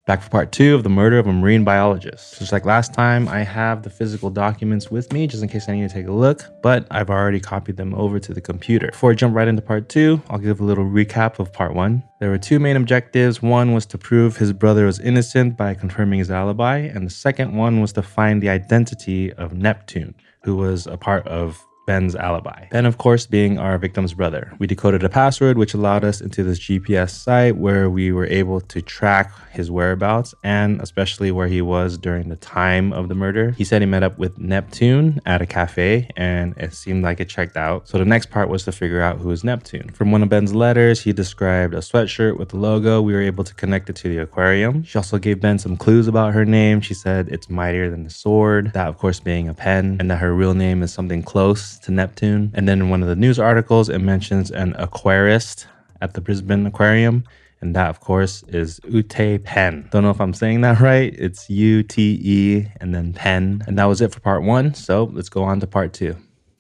Back for part 2 of the murder of a marine biologist. Just like last time, I have the physical documents with me just in case I need to take a look, but I've already copied them over to the computer. Before I jump right into part 2, I'll give a little recap of part 1. There were 2 main objectives. One was to prove his brother was innocent by confirming his alibi, and the second one was to find the identity of Neptune, who was a part of Ben's alibi. Ben, of course, being our victim's brother. We decoded a password which allowed us into this GPS site where we were able to track his whereabouts and especially where he was during the time of the murder. He said he met up with Neptune at a cafe and it seemed like it checked out. So the next part was to figure out who is Neptune. From one of Ben's letters, he described a sweatshirt with the logo. We were able to connect it to the aquarium. She also gave Ben some clues about her name. She said it's mightier than the sword, that of course being a pen, and that her real name is something close to Neptune. And then in one of the news articles, it mentions an aquarist at the Brisbane Aquarium, and that of course is Ute Pen. Don't know if I'm saying that right. It's U-T-E and then Pen. And that was it for part 1, so let's go on to part 2.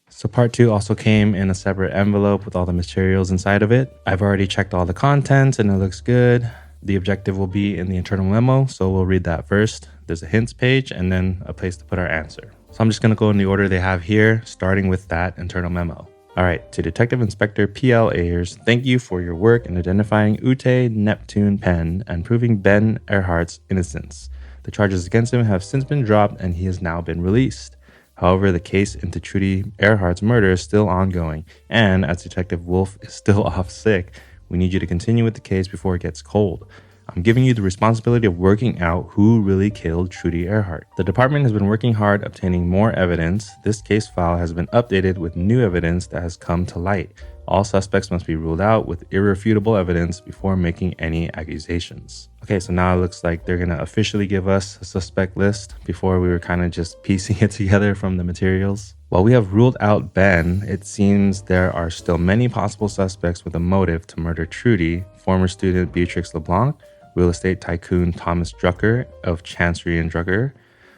So part 2 also came in a separate envelope with all the materials inside of it. I've already checked all the contents and it looks good. The objective will be in the internal memo, so we'll read that first. There's a hints page and then a place to put our answer. So I'm just going to go in the order they have here, starting with that internal memo. All right, to Detective Inspector P.L. Ayers, thank you for your work in identifying Ute Neptune Pen and proving Ben Earhart's innocence. The charges against him have since been dropped and he has now been released. However, the case into Trudy Earhart's murder is still ongoing, and as Detective Wolf is still off sick, we need you to continue with the case before it gets cold. I'm giving you the responsibility of working out who really killed Trudy Earhart. The department has been working hard obtaining more evidence. This case file has been updated with new evidence that has come to light. All suspects must be ruled out with irrefutable evidence before making any accusations. Okay, so now it looks like they're going to officially give us a suspect list. Before we were kind of just piecing it together from the materials. While we have ruled out Ben, it seems there are still many possible suspects with a motive to murder Trudy. Former student Beatrix LeBlanc, real estate tycoon Thomas Drucker of Chancery and Drucker,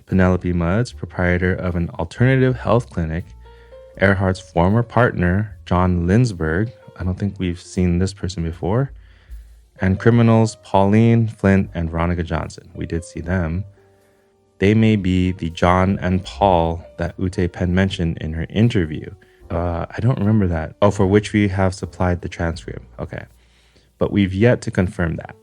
Penelope Mudds, proprietor of an alternative health clinic, Earhart's former partner, John Linsberg, I don't think we've seen this person before, and criminals Pauline Flint and Veronica Johnson. We did see them. They may be the John and Paul that Ute Pen mentioned in her interview. I don't remember that. Oh, for which we have supplied the transcript. Okay. But we've yet to confirm that.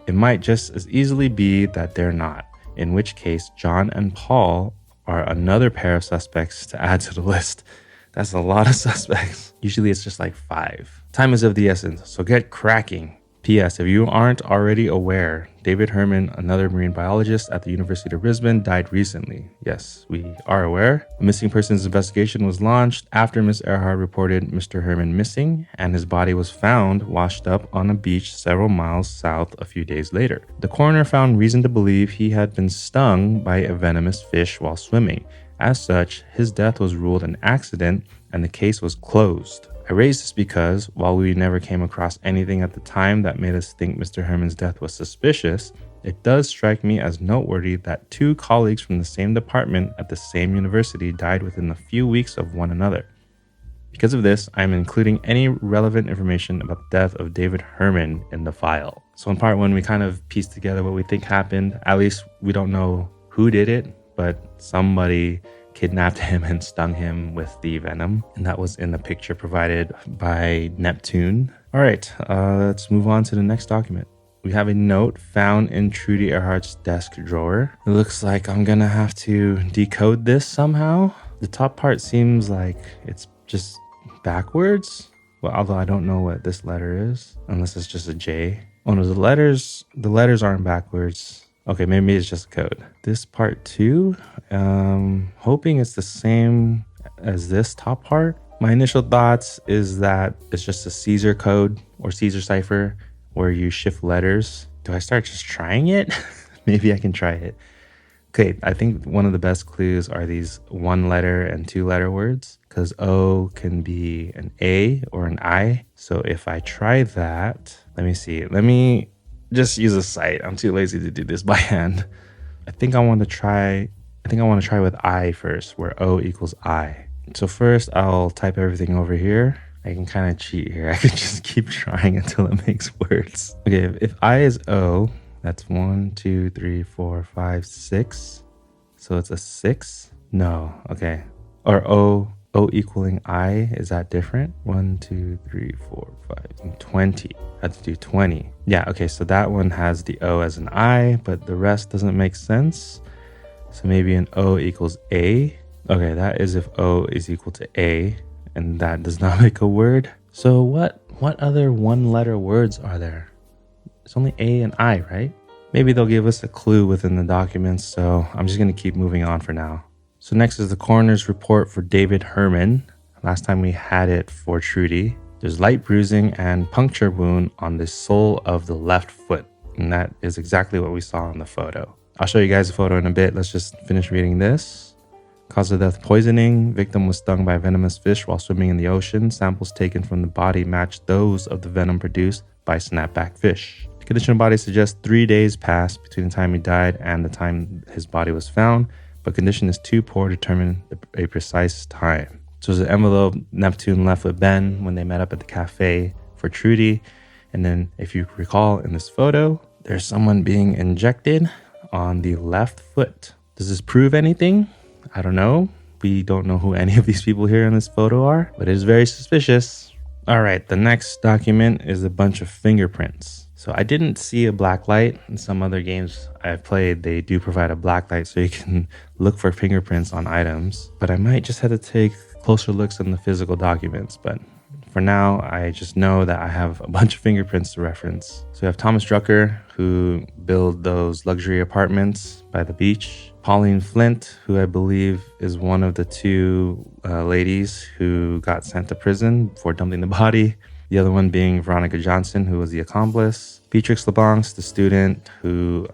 It might just as easily be that they're not, in which case John and Paul are another pair of suspects to add to the list. That's a lot of suspects. Usually it's just like 5. Time is of the essence, so get cracking. P.S. If you aren't already aware, David Herman, another marine biologist at the University of Brisbane, died recently. Yes, we are aware. A missing persons investigation was launched after Miss Earhart reported Mr. Herman missing, and his body was found washed up on a beach several miles south a few days later. The coroner found reason to believe he had been stung by a venomous fish while swimming. As such, his death was ruled an accident and the case was closed. I raise this because, while we never came across anything at the time that made us think Mr. Herman's death was suspicious, it does strike me as noteworthy that 2 colleagues from the same department at the same university died within a few weeks of one another. Because of this, I am including any relevant information about the death of David Herman in the file. So in part 1, we kind of pieced together what we think happened. At least we don't know who did it, but somebody kidnapped him and stung him with the venom, and that was in the picture provided by Neptune. All right, let's move on to the next document. We have a note found in Trudy Earhart's desk drawer. It looks like I'm gonna have to decode this somehow. The top part seems like it's just backwards. Well, although I don't know what this letter is, unless it's just a J. Oh no, the letters aren't backwards. Okay, maybe it's just code. This part 2, hoping it's the same as this top part. My initial thoughts is that it's just a Caesar code or Caesar cipher where you shift letters. Do I start just trying it? Maybe I can try it. Okay, I think one of the best clues are these 1-letter and 2-letter words, because O can be an A or an I. So if I try that, let me see. Let me just use a site. I'm too lazy to do this by hand. I think I want to try with I first, where O equals I. So first I'll type everything over here. I can kind of cheat here. I can just keep trying until it makes words. Okay, if I is O, That's 1, 2, 3, 4, 5, 6. So it's a 6? No, okay. Or O equaling I, is that different? 1, 2, 3, 4, 5, 20. I have to do 20. Yeah, okay, so that one has the O as an I, but the rest doesn't make sense. So maybe an O equals A. Okay, that is if O is equal to A, and that does not make a word. So what other one-letter words are there? It's only A and I, right? Maybe they'll give us a clue within the documents, so I'm just going to keep moving on for now. So next is the coroner's report for David Herman. Last time we had it for Trudy. There's light bruising and puncture wound on the sole of the left foot, and that is exactly what we saw in the photo. I'll show you guys the photo in a bit. Let's just finish reading this. Cause of death, poisoning. Victim was stung by a venomous fish while swimming in the ocean. Samples taken from the body matched those of the venom produced by snapback fish. The condition of the body suggests 3 days passed between the time he died and the time his body was found, but condition is too poor to determine a precise time. So there's an envelope Neptune left with Ben when they met up at the cafe for Trudy. And then if you recall in this photo, there's someone being injected on the left foot. Does this prove anything? I don't know. We don't know who any of these people here in this photo are, but it is very suspicious. All right, the next document is a bunch of fingerprints. So I didn't see a black light. In some other games I've played, they do provide a black light so you can look for fingerprints on items, but I might just have to take closer looks in the physical documents. But for now, I just know that I have a bunch of fingerprints to reference. So we have Thomas Drucker, who built those luxury apartments by the beach. Pauline Flint, who I believe is one of the two ladies who got sent to prison for dumping the body. The other one being Veronica Johnson, who was the accomplice. Beatrix LeBlanc, the student who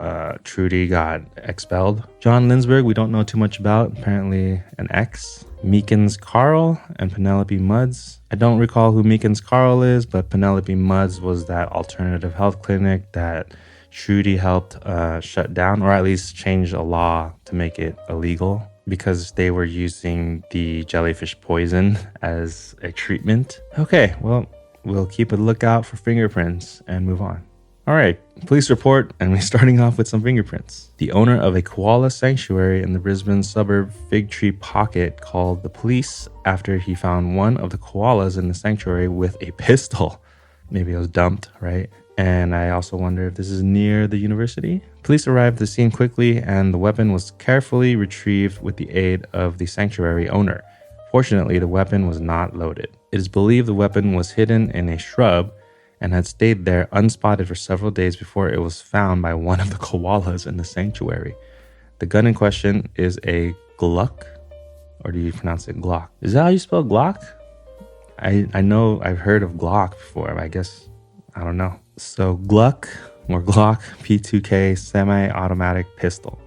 Trudy got expelled. John Lindsberg, we don't know too much about, apparently an ex. Meekins Carl and Penelope Mudds. I don't recall who Meekins Carl is, but Penelope Mudds was that alternative health clinic that Trudy helped shut down, or at least change a law to make it illegal because they were using the jellyfish poison as a treatment. Okay, well, we'll keep a lookout for fingerprints and move on. All right, police report, and we're starting off with some fingerprints. The owner of a koala sanctuary in the Brisbane suburb Fig Tree Pocket called the police after he found one of the koalas in the sanctuary with a pistol. Maybe it was dumped, right? And I also wonder if this is near the university. Police arrived at the scene quickly, and the weapon was carefully retrieved with the aid of the sanctuary owner. Fortunately, the weapon was not loaded. It is believed the weapon was hidden in a shrub and had stayed there unspotted for several days before it was found by one of the koalas in the sanctuary. The gun in question is a Gluck, or do you pronounce it Glock? Is that how you spell Glock? I know I've heard of Glock before, but I guess, I don't know. So Gluck, or Glock P2K semi-automatic pistol.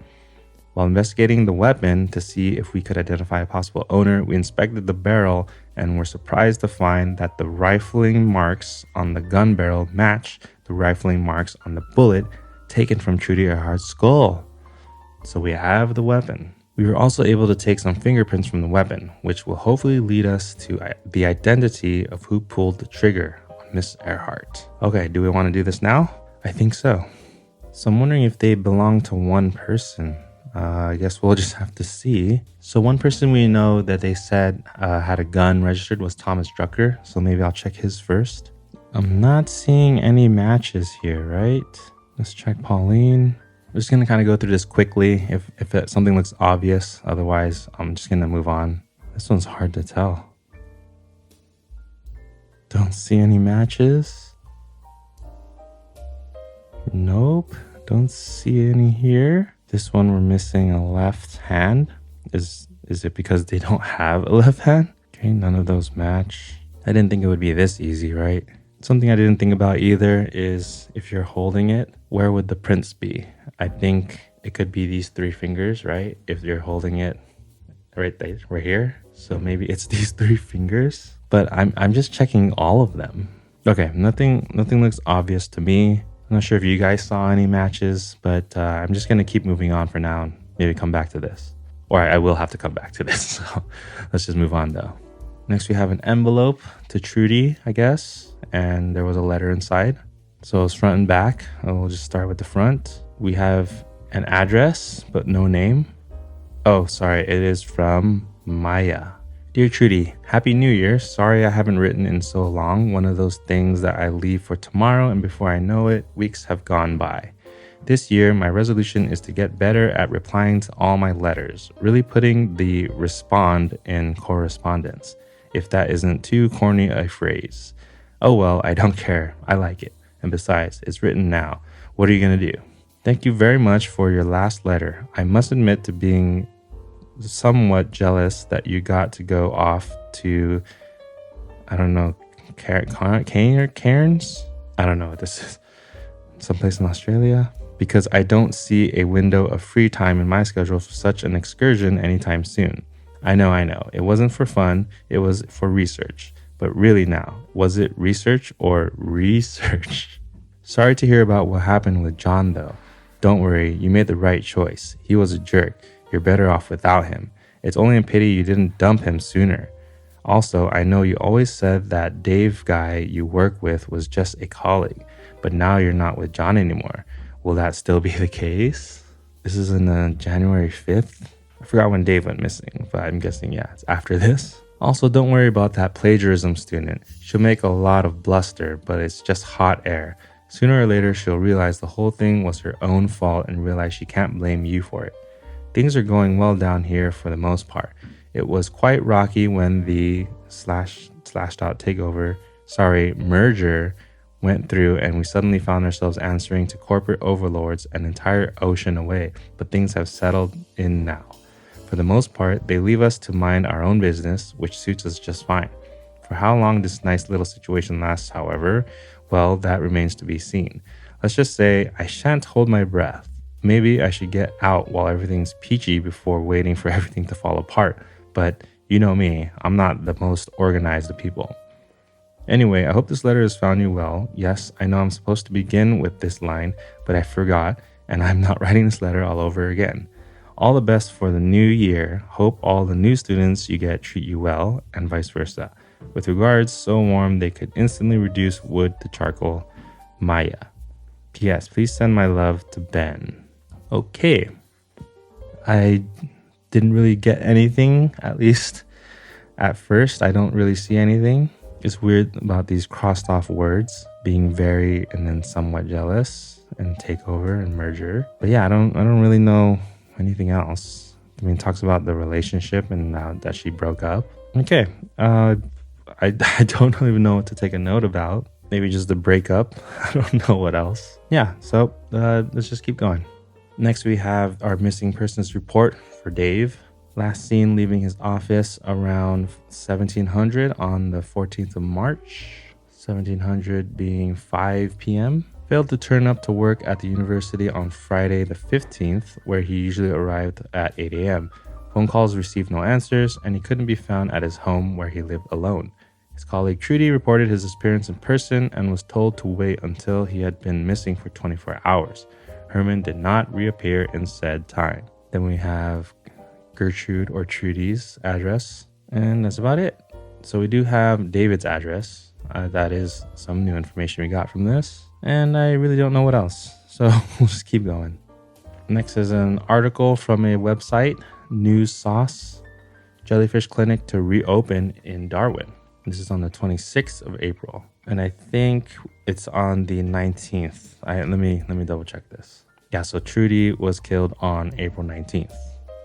While investigating the weapon to see if we could identify a possible owner, we inspected the barrel and were surprised to find that the rifling marks on the gun barrel match the rifling marks on the bullet taken from Trudy Earhart's skull. So we have the weapon. We were also able to take some fingerprints from the weapon, which will hopefully lead us to the identity of who pulled the trigger on Miss Earhart. Okay, do we want to do this now? I think so. So I'm wondering if they belong to one person. I guess we'll just have to see. So one person we know that they said had a gun registered was Thomas Drucker. So maybe I'll check his first. I'm not seeing any matches here, right? Let's check Pauline. I'm just going to kind of go through this quickly if something looks obvious. Otherwise, I'm just going to move on. This one's hard to tell. Don't see any matches. Nope. Don't see any here. This one, we're missing a left hand. Is it because they don't have a left hand? Okay, none of those match. I didn't think it would be this easy, right? Something I didn't think about either is if you're holding it, where would the prints be? I think it could be these 3 fingers, right? If you're holding it right there, right here. So maybe it's these 3 fingers. But I'm just checking all of them. Okay, nothing looks obvious to me. I'm not sure if you guys saw any matches, but I'm just going to keep moving on for now and maybe come back to this. Or I will have to come back to this. So let's just move on though. Next, we have an envelope to Trudy, I guess. And there was a letter inside. So it's front and back. We'll just start with the front. We have an address, but no name. Oh, sorry, it is from Maya. Dear Trudy, Happy New Year. Sorry I haven't written in so long. One of those things that I leave for tomorrow, and before I know it, weeks have gone by. This year, my resolution is to get better at replying to all my letters, really putting the respond in correspondence, if that isn't too corny a phrase. Oh well, I don't care. I like it. And besides, it's written now. What are you going to do? Thank you very much for your last letter. I must admit to being somewhat jealous that you got to go off to, I don't know, Cairns? I don't know what this is. Someplace in Australia? Because I don't see a window of free time in my schedule for such an excursion anytime soon. I know. It wasn't for fun. It was for research. But really now, was it research or research? Sorry to hear about what happened with John though. Don't worry, you made the right choice. He was a jerk. You're better off without him. It's only a pity you didn't dump him sooner. Also, I know you always said that Dave guy you work with was just a colleague, but now you're not with John anymore. Will that still be the case? This is in January 5th. I forgot when Dave went missing, but I'm guessing, yeah, it's after this. Also, don't worry about that plagiarism student. She'll make a lot of bluster, but it's just hot air. Sooner or later, she'll realize the whole thing was her own fault and realize she can't blame you for it. Things are going well down here for the most part. It was quite rocky when the merger went through and we suddenly found ourselves answering to corporate overlords an entire ocean away, but things have settled in now. For the most part, they leave us to mind our own business, which suits us just fine. For how long this nice little situation lasts, however, well, that remains to be seen. Let's just say I shan't hold my breath. Maybe I should get out while everything's peachy before waiting for everything to fall apart. But you know me, I'm not the most organized of people. Anyway, I hope this letter has found you well. Yes, I know I'm supposed to begin with this line, but I forgot, and I'm not writing this letter all over again. All the best for the new year. Hope all the new students you get treat you well, and vice versa. With regards, so warm they could instantly reduce wood to charcoal. Maya. P.S. Please send my love to Ben. Okay. I didn't really get anything, at least at first. I don't really see anything. It's weird about these crossed off words, being very and then somewhat jealous and takeover and merger. But yeah, I don't really know anything else. I mean, it talks about the relationship and that she broke up. Okay. I don't even know what to take a note about. Maybe just the breakup. I don't know what else. Yeah, so let's just keep going. Next, we have our missing persons report for Dave. Last seen leaving his office around 1700 on the 14th of March. 1700 being 5 p.m. Failed to turn up to work at the university on Friday the 15th, where he usually arrived at 8 a.m. Phone calls received no answers, and he couldn't be found at his home where he lived alone. His colleague Trudy reported his disappearance in person and was told to wait until he had been missing for 24 hours. Herman did not reappear in said time. Then we have Gertrude or Trudy's address, and that's about it. So we do have David's address. That is some new information we got from this, and I really don't know what else. So we'll just keep going. Next is an article from a website, News Sauce. Jellyfish clinic to reopen in Darwin. This is on the 26th of April, and I think it's on the 19th. Let me double check this. Yeah, so Trudy was killed on April 19th.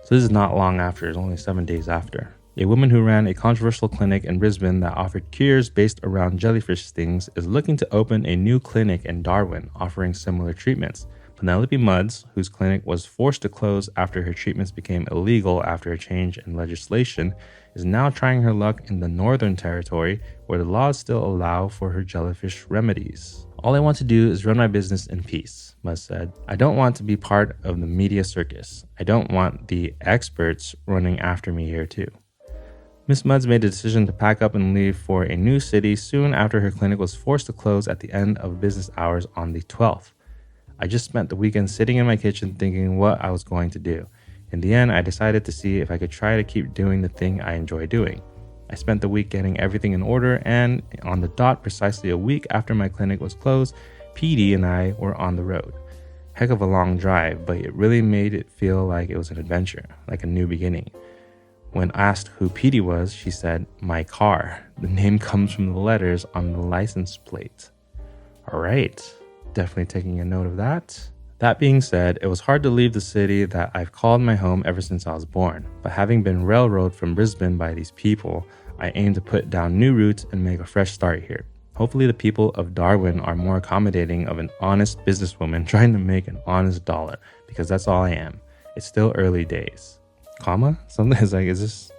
So this is not long after, it's only 7 days after. A woman who ran a controversial clinic in Brisbane that offered cures based around jellyfish stings is looking to open a new clinic in Darwin offering similar treatments. Penelope Mudds, whose clinic was forced to close after her treatments became illegal after a change in legislation, is now trying her luck in the Northern Territory, where the laws still allow for her jellyfish remedies. All I want to do is run my business in peace, Mudds said. I don't want to be part of the media circus. I don't want the experts running after me here too. Miss Mudds made the decision to pack up and leave for a new city soon after her clinic was forced to close at the end of business hours on the 12th. I just spent the weekend sitting in my kitchen thinking what I was going to do. In the end, I decided to see if I could try to keep doing the thing I enjoy doing. I spent the week getting everything in order, and on the dot precisely a week after my clinic was closed, Petey and I were on the road. Heck of a long drive, but it really made it feel like it was an adventure, like a new beginning. When asked who Petey was, she said, "My car." The name comes from the letters on the license plate. All right, definitely taking a note of that. That being said, it was hard to leave the city that I've called my home ever since I was born. But having been railroaded from Brisbane by these people, I aim to put down new roots and make a fresh start here. Hopefully the people of Darwin are more accommodating of an honest businesswoman trying to make an honest dollar, because that's all I am. It's still early days. Comma? Something is like, is this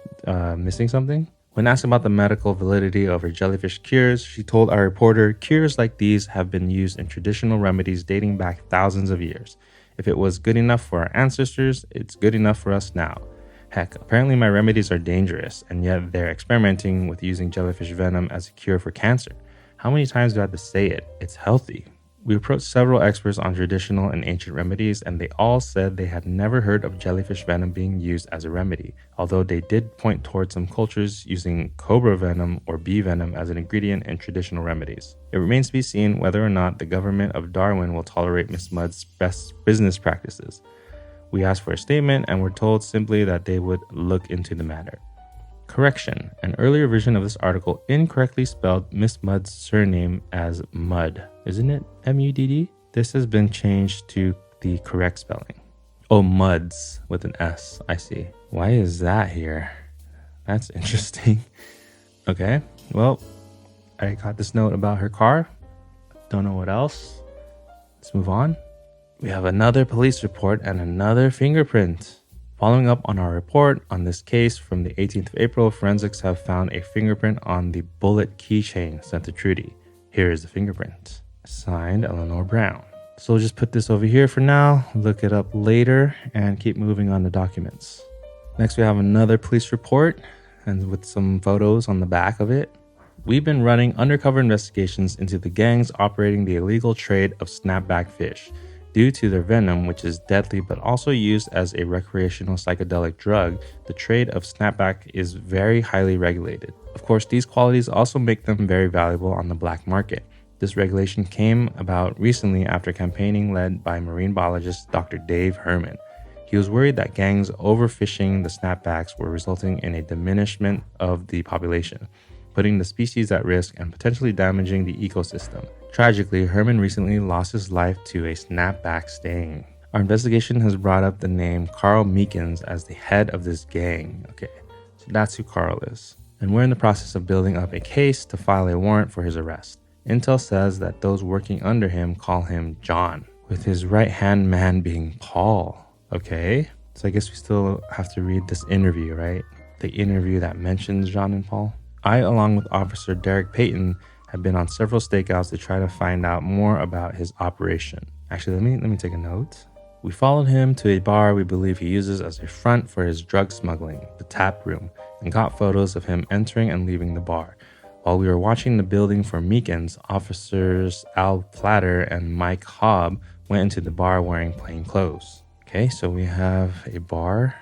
missing something? When asked about the medical validity of her jellyfish cures, she told our reporter, "Cures like these have been used in traditional remedies dating back thousands of years. If it was good enough for our ancestors, it's good enough for us now. Heck, apparently my remedies are dangerous, and yet they're experimenting with using jellyfish venom as a cure for cancer. How many times do I have to say it? It's healthy." We approached several experts on traditional and ancient remedies, and they all said they had never heard of jellyfish venom being used as a remedy, although they did point towards some cultures using cobra venom or bee venom as an ingredient in traditional remedies. It remains to be seen whether or not the government of Darwin will tolerate Miss Mudd's best business practices. We asked for a statement and were told simply that they would look into the matter. Correction: an earlier version of this article incorrectly spelled Miss Mudd's surname as Mudd. Isn't it M-U-D-D? This has been changed to the correct spelling. Oh, Mudds with an S, I see. Why is that here? That's interesting. Okay, well, I got this note about her car. Don't know what else. Let's move on. We have another police report and another fingerprint. Following up on our report on this case from the 18th of April, forensics have found a fingerprint on the bullet keychain sent to Trudy. Here is the fingerprint. Signed, Eleanor Brown. So we'll just put this over here for now, look it up later, and keep moving on the documents. Next, we have another police report, and with some photos on the back of it. We've been running undercover investigations into the gangs operating the illegal trade of snapback fish. Due to their venom, which is deadly but also used as a recreational psychedelic drug, the trade of snapback is very highly regulated. Of course, these qualities also make them very valuable on the black market. This regulation came about recently after campaigning led by marine biologist Dr. Dave Herman. He was worried that gangs overfishing the snapbacks were resulting in a diminishment of the population, putting the species at risk and potentially damaging the ecosystem. Tragically, Herman recently lost his life to a snapback sting. Our investigation has brought up the name Carl Meekins as the head of this gang. Okay, so that's who Carl is. And we're in the process of building up a case to file a warrant for his arrest. Intel says that those working under him call him John, with his right-hand man being Paul. Okay, so I guess we still have to read this interview, right? The interview that mentions John and Paul. I, along with Officer Derek Payton, have been on several stakeouts to try to find out more about his operation. Actually, let me take a note. We followed him to a bar we believe he uses as a front for his drug smuggling, the Tap Room, and got photos of him entering and leaving the bar. While we were watching the building for Meekins, officers Al Platter and Mike Hobb went into the bar wearing plain clothes. Okay, so we have a bar,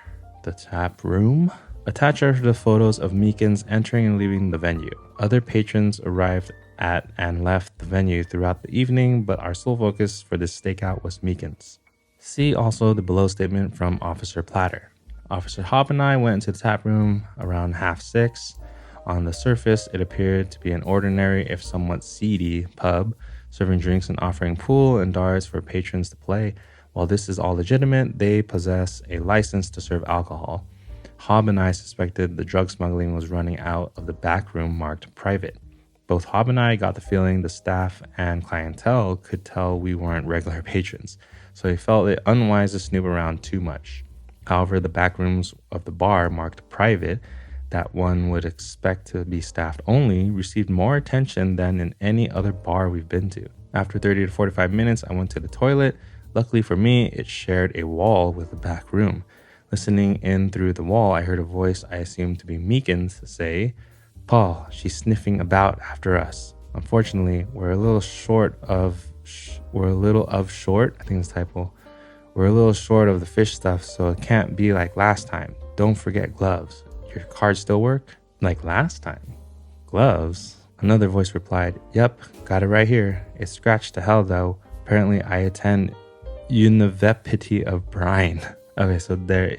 the Tap Room. Attached are the photos of Meekins entering and leaving the venue. Other patrons arrived at and left the venue throughout the evening, but our sole focus for this stakeout was Meekins. See also the below statement from Officer Platter. Officer Hobb and I went into the tap room around 6:30. On the surface, it appeared to be an ordinary, if somewhat seedy, pub, serving drinks and offering pool and darts for patrons to play. While this is all legitimate, they possess a license to serve alcohol. Hobb and I suspected the drug smuggling was running out of the back room marked private. Both Hobb and I got the feeling the staff and clientele could tell we weren't regular patrons, so he felt it unwise to snoop around too much. However, the back rooms of the bar marked private, that one would expect to be staffed only, received more attention than in any other bar we've been to. After 30 to 45 minutes, I went to the toilet. Luckily for me, it shared a wall with the back room. Listening in through the wall, I heard a voice I assumed to be Meekins say, "Paul, she's sniffing about after us." Unfortunately, we're a little short of the fish stuff, so it can't be like last time. Don't forget gloves. Your cards still work? Like last time? Gloves? Another voice replied, "Yep, got it right here. It's scratched to hell though. Apparently I attend University of Brine." Okay, so there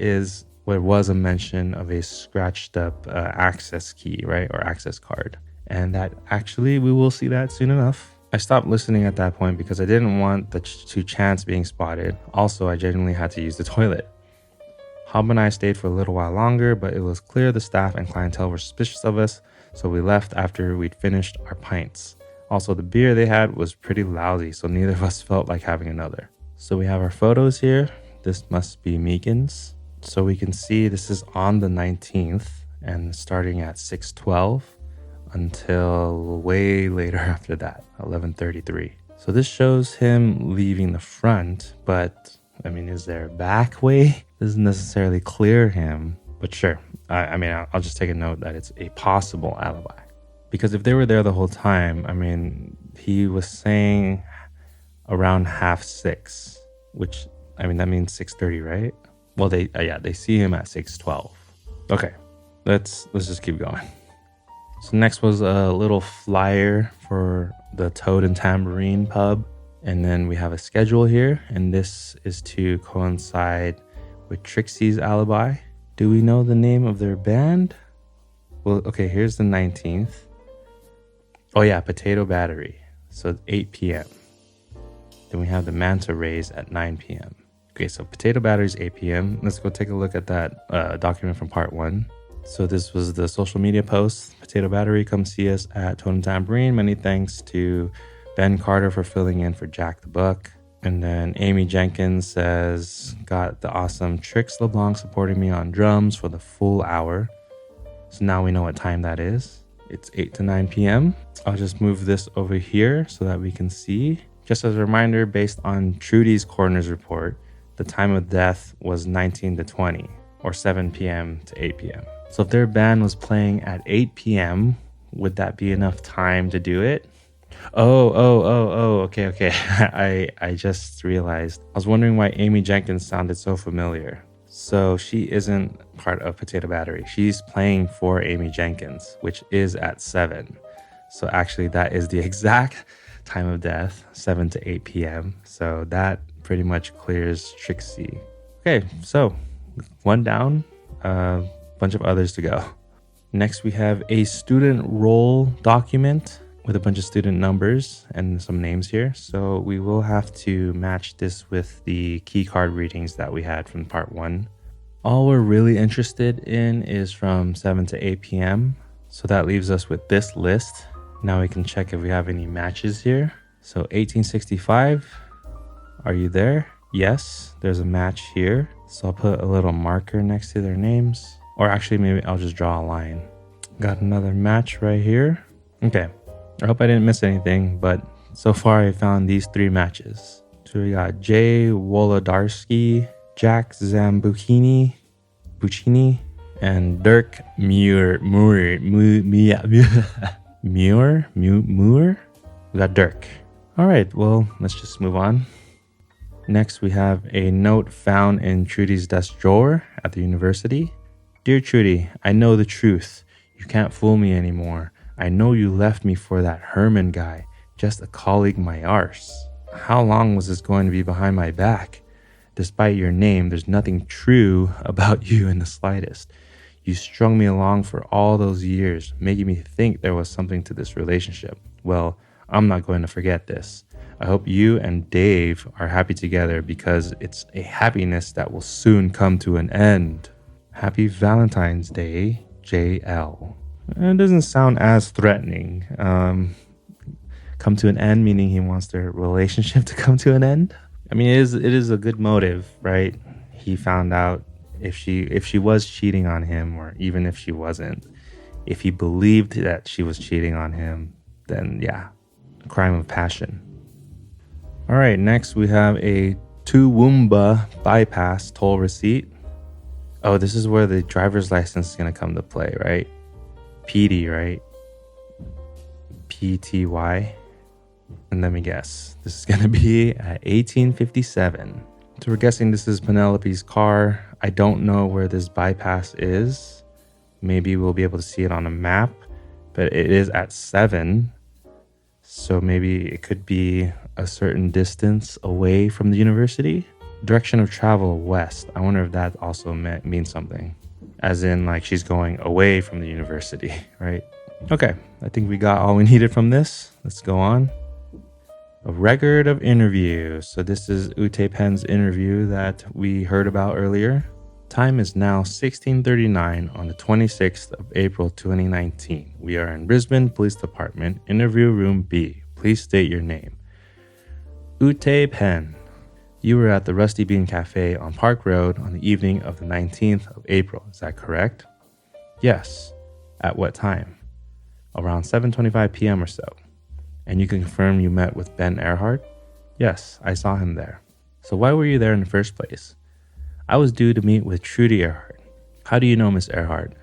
was a mention of a scratched up access key, right? Or access card. And that actually, we will see that soon enough. I stopped listening at that point because I didn't want to chance being spotted. Also, I genuinely had to use the toilet. Hob and I stayed for a little while longer, but it was clear the staff and clientele were suspicious of us, so we left after we'd finished our pints. Also, the beer they had was pretty lousy, so neither of us felt like having another. So we have our photos here. This must be Megan's. So we can see this is on the 19th and starting at 6:12 until way later after that, 11:33. So this shows him leaving the front, but I mean, is there a back way? Doesn't necessarily clear him, but sure. I'll just take a note that it's a possible alibi. Because if they were there the whole time, I mean, he was saying around 5:30, which, I mean, that means 6:30, right? Well, they see him at 6:12. Okay, let's just keep going. So next was a little flyer for the Toad and Tambourine pub. And then we have a schedule here, and this is to coincide with Trixie's alibi. Do we know the name of their band? Well, okay, here's the 19th. Oh yeah, Potato Battery. So it's 8 p.m. Then we have the Manta Rays at 9 p.m. Okay, so Potato Battery is 8 p.m. Let's go take a look at that document from part 1. So this was the social media post. Potato Battery, come see us at Toad and Tambourine. Many thanks to Ben Carter for filling in for Jack the Buck. And then Amy Jenkins says, got the awesome Trix LeBlanc supporting me on drums for the full hour. So now we know what time that is. It's 8 to 9 p.m. I'll just move this over here so that we can see. Just as a reminder, based on Trudy's coroner's report, the time of death was 19 to 20, or 7 p.m. to 8 p.m. So if their band was playing at 8 p.m., would that be enough time to do it? Okay. I just realized. I was wondering why Amy Jenkins sounded so familiar. So she isn't part of Potato Battery. She's playing for Amy Jenkins, which is at 7. So actually that is the exact time of death, 7 to 8 p.m. So that pretty much clears Trixie. Okay, so one down, a bunch of others to go. Next, we have a student roll document with a bunch of student numbers and some names here. So we will have to match this with the key card readings that we had from part 1. All we're really interested in is from 7 to 8 p.m. So that leaves us with this list. Now we can check if we have any matches here. So 1865, are you there? Yes, there's a match here. So I'll put a little marker next to their names. Or actually, maybe I'll just draw a line. Got another match right here. Okay, I hope I didn't miss anything, but so far I found these 3 matches. So we got Jay Wolodarski, Jack Zambuchini, and Dirk Muir. We got Dirk. All right, well, let's just move on. Next, we have a note found in Trudy's desk drawer at the university. Dear Trudy, I know the truth. You can't fool me anymore. I know you left me for that Herman guy, just a colleague my arse. How long was this going to be behind my back? Despite your name, there's nothing true about you in the slightest. You strung me along for all those years, making me think there was something to this relationship. Well, I'm not going to forget this. I hope you and Dave are happy together because it's a happiness that will soon come to an end. Happy Valentine's Day, JL. It doesn't sound as threatening. Come to an end, meaning he wants their relationship to come to an end. I mean, it is a good motive, right? He found out if she was cheating on him, or even if she wasn't, if he believed that she was cheating on him, then yeah, a crime of passion. All right, next we have a Toowoomba bypass toll receipt. Oh, this is where the driver's license is going to come to play, right? PD, right? PTY. And let me guess, this is going to be at 1857. So we're guessing this is Penelope's car. I don't know where this bypass is. Maybe we'll be able to see it on a map. but it is at 7. So maybe it could be a certain distance away from the university. Direction of travel west. I wonder if that also means something. As in, like, she's going away from the university, right? Okay, I think we got all we needed from this. Let's go on. A record of interviews. So this is Ute Pen's interview that we heard about earlier. Time is now 16:39 on the 26th of April 2019. We are in Brisbane Police Department, interview room B. Please state your name. Ute Pen. You were at the Rusty Bean Cafe on Park Road on the evening of the 19th of April. Is that correct? Yes. At what time? Around 7:25 p.m. or so. And you can confirm you met with Ben Earhart? Yes, I saw him there. So why were you there in the first place? I was due to meet with Trudy Earhart. How do you know Miss Earhart?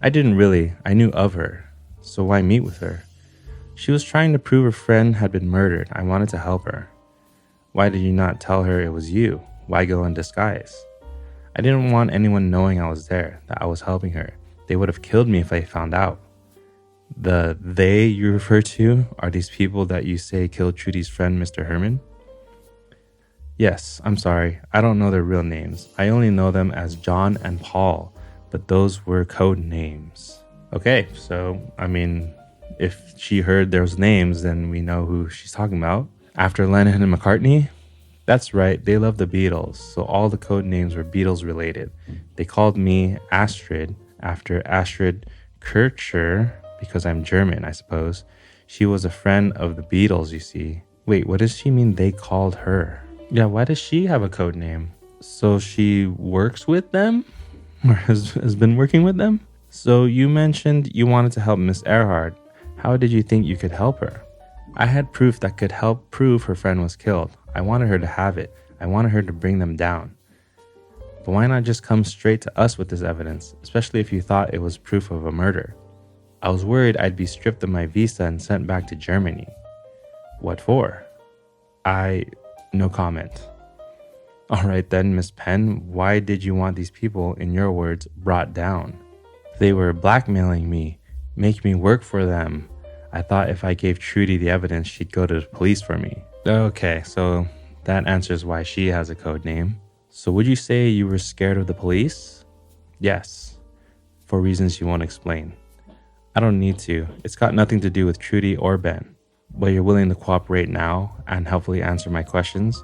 I didn't really. I knew of her. So why meet with her? She was trying to prove her friend had been murdered. I wanted to help her. Why did you not tell her it was you? Why go in disguise? I didn't want anyone knowing I was there, that I was helping her. They would have killed me if they found out. The they you refer to are these people that you say killed Trudy's friend, Mr. Herman? Yes, I'm sorry. I don't know their real names. I only know them as John and Paul, but those were code names. Okay, so, I mean, if she heard those names, then we know who she's talking about. After Lennon and McCartney? That's right, they love the Beatles, so all the code names were Beatles related. They called me Astrid after Astrid Kircher, because I'm German, I suppose. She was a friend of the Beatles, you see. Wait, what does she mean they called her? Yeah, why does she have a code name? So she works with them? Or has been working with them? So you mentioned you wanted to help Miss Earhart. How did you think you could help her? I had proof that could help prove her friend was killed. I wanted her to have it. I wanted her to bring them down. But why not just come straight to us with this evidence, especially if you thought it was proof of a murder? I was worried I'd be stripped of my visa and sent back to Germany. What for? No comment. All right then, Miss Penn, why did you want these people, in your words, brought down? They were blackmailing me, make me work for them. I thought if I gave Trudy the evidence, she'd go to the police for me. Okay, so that answers why she has a code name. So would you say you were scared of the police? Yes, for reasons you won't explain. I don't need to. It's got nothing to do with Trudy or Ben. But you're willing to cooperate now and helpfully answer my questions?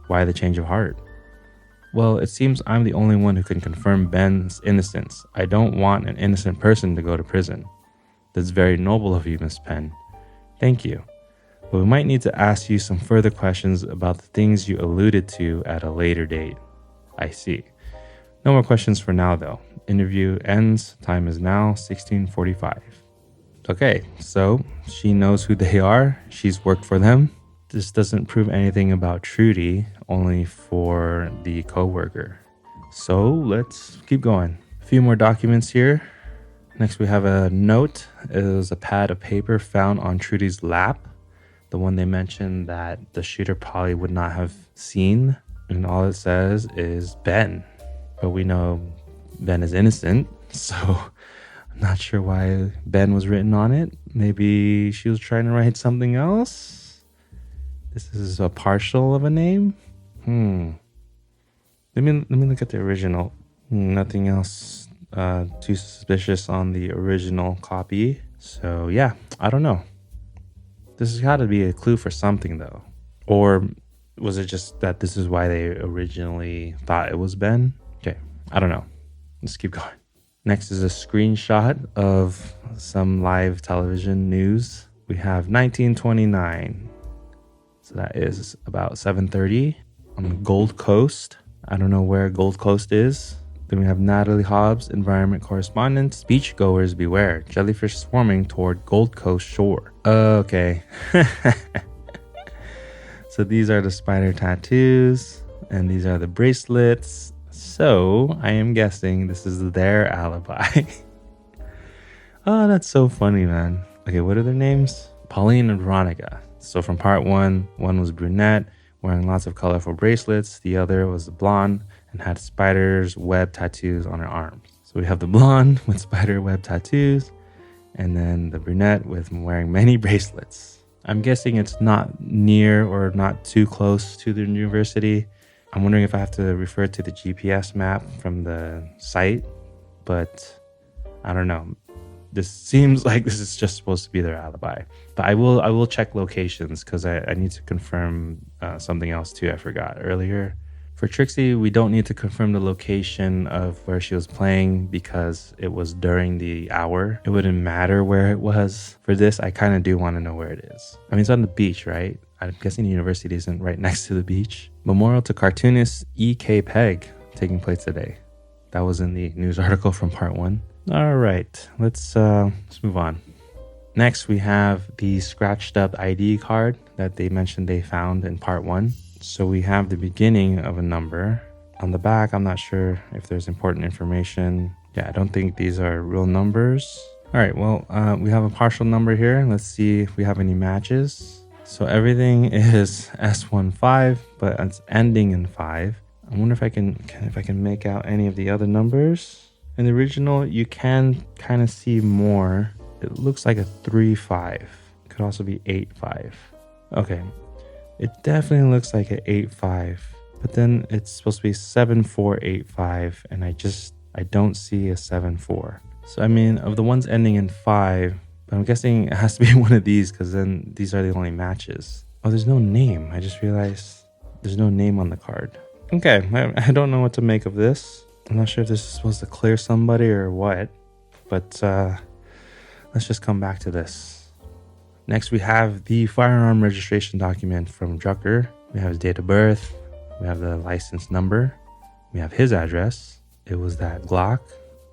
Why the change of heart? Well, it seems I'm the only one who can confirm Ben's innocence. I don't want an innocent person to go to prison. That's very noble of you, Miss Penn. Thank you. But we might need to ask you some further questions about the things you alluded to at a later date. I see. No more questions for now, though. Interview ends. Time is now 16:45. Okay, so she knows who they are. She's worked for them. This doesn't prove anything about Trudy, only for the coworker. So let's keep going. A few more documents here. Next, we have a note. It was a pad of paper found on Trudy's lap. The one they mentioned that the shooter probably would not have seen. And all it says is Ben. But we know Ben is innocent, so I'm not sure why Ben was written on it. Maybe she was trying to write something else. This is a partial of a name. Let me look at the original. Nothing else too suspicious on the original copy. So yeah, I don't know. This has got to be a clue for something though. Or was it just that this is why they originally thought it was Ben? Okay, I don't know. Let's keep going. Next is a screenshot of some live television news. We have 1929. So that is about 7:30 on the Gold Coast. I don't know where Gold Coast is. Then we have Natalie Hobbs, environment correspondent. Beachgoers beware. Jellyfish swarming toward Gold Coast shore. Okay. So these are the spider tattoos. And these are the bracelets. So I am guessing this is their alibi. Oh, that's so funny, man. Okay, what are their names? Pauline and Veronica. So from part one was brunette, wearing lots of colorful bracelets. The other was blonde and had spider's web tattoos on her arms. So we have the blonde with spider web tattoos, and then the brunette with wearing many bracelets. I'm guessing it's not near or not too close to the university. I'm wondering if I have to refer to the GPS map from the site, but I don't know. This seems like this is just supposed to be their alibi. But I will check locations because I need to confirm something else too I forgot earlier. For Trixie, we don't need to confirm the location of where she was playing because it was during the hour. It wouldn't matter where it was. For this, I kind of do want to know where it is. I mean, it's on the beach, right? I'm guessing the university isn't right next to the beach. Memorial to cartoonist E.K. Pegg taking place today. That was in the news article from part 1. All right, let's move on. Next, we have the scratched up ID card that they mentioned they found in part 1. So we have the beginning of a number. On the back, I'm not sure if there's important information. Yeah, I don't think these are real numbers. All right, well, we have a partial number here. Let's see if we have any matches. So everything is S15, but it's ending in 5. I wonder if I can make out any of the other numbers. In the original, you can kind of see more. It looks like a 3-5. Could also be 8-5. Okay. It definitely looks like an 8-5, but then it's supposed to be 7-4-8-5, and I don't see a 7-4. So I mean, of the ones ending in 5, but I'm guessing it has to be one of these because then these are the only matches. Oh, there's no name. I just realized there's no name on the card. Okay, I don't know what to make of this. I'm not sure if this is supposed to clear somebody or what, but let's just come back to this. Next, we have the firearm registration document from Drucker. We have his date of birth. We have the license number. We have his address. It was that Glock.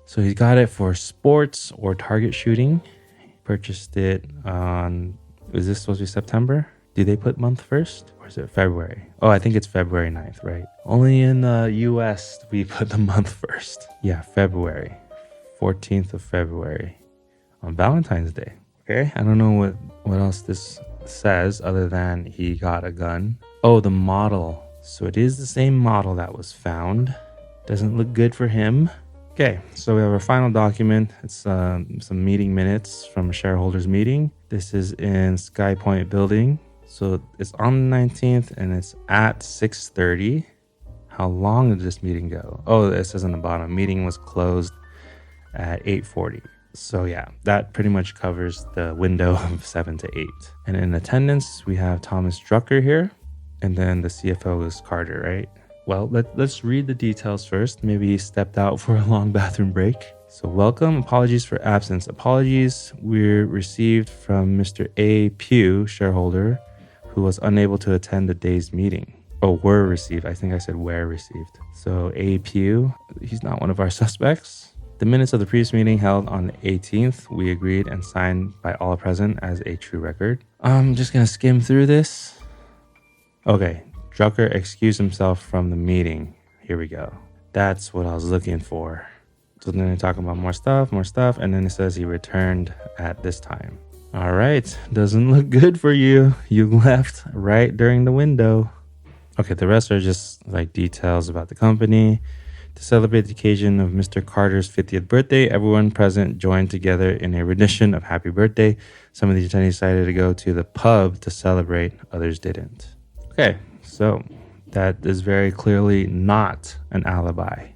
So he's got it for sports or target shooting. He purchased it on, is this supposed to be September? Do they put month first? Or is it February? Oh, I think it's February 9th, right? Only in the US we put the month first. Yeah, February. 14th of February. On Valentine's Day. Okay, I don't know what else this says other than he got a gun. Oh, the model. So it is the same model that was found. Doesn't look good for him. Okay, so we have our final document. It's some meeting minutes from a shareholders meeting. This is in Sky Point building. So it's on the 19th and it's at 6:30. How long did this meeting go? Oh, it says on the bottom, meeting was closed at 8:40. So yeah, that pretty much covers the window of 7 to 8. And in attendance, we have Thomas Drucker here. And then the CFO is Carter, right? Well, let's read the details first. Maybe he stepped out for a long bathroom break. So welcome, apologies for absence. Apologies were received from Mr. A. Pugh, shareholder, who was unable to attend the day's meeting. Oh, were received. I think I said were received. So A. Pugh, he's not one of our suspects. The minutes of the previous meeting held on the 18th, we agreed and signed by all present as a true record. I'm just going to skim through this. Okay, Drucker excused himself from the meeting. Here we go. That's what I was looking for. So then they're talking about more stuff, and then it says he returned at this time. All right, doesn't look good for you. You left right during the window. Okay, the rest are just like details about the company. To celebrate the occasion of Mr. Carter's 50th birthday, everyone present joined together in a rendition of Happy Birthday. Some of the attendees decided to go to the pub to celebrate, others didn't. Okay, so that is very clearly not an alibi.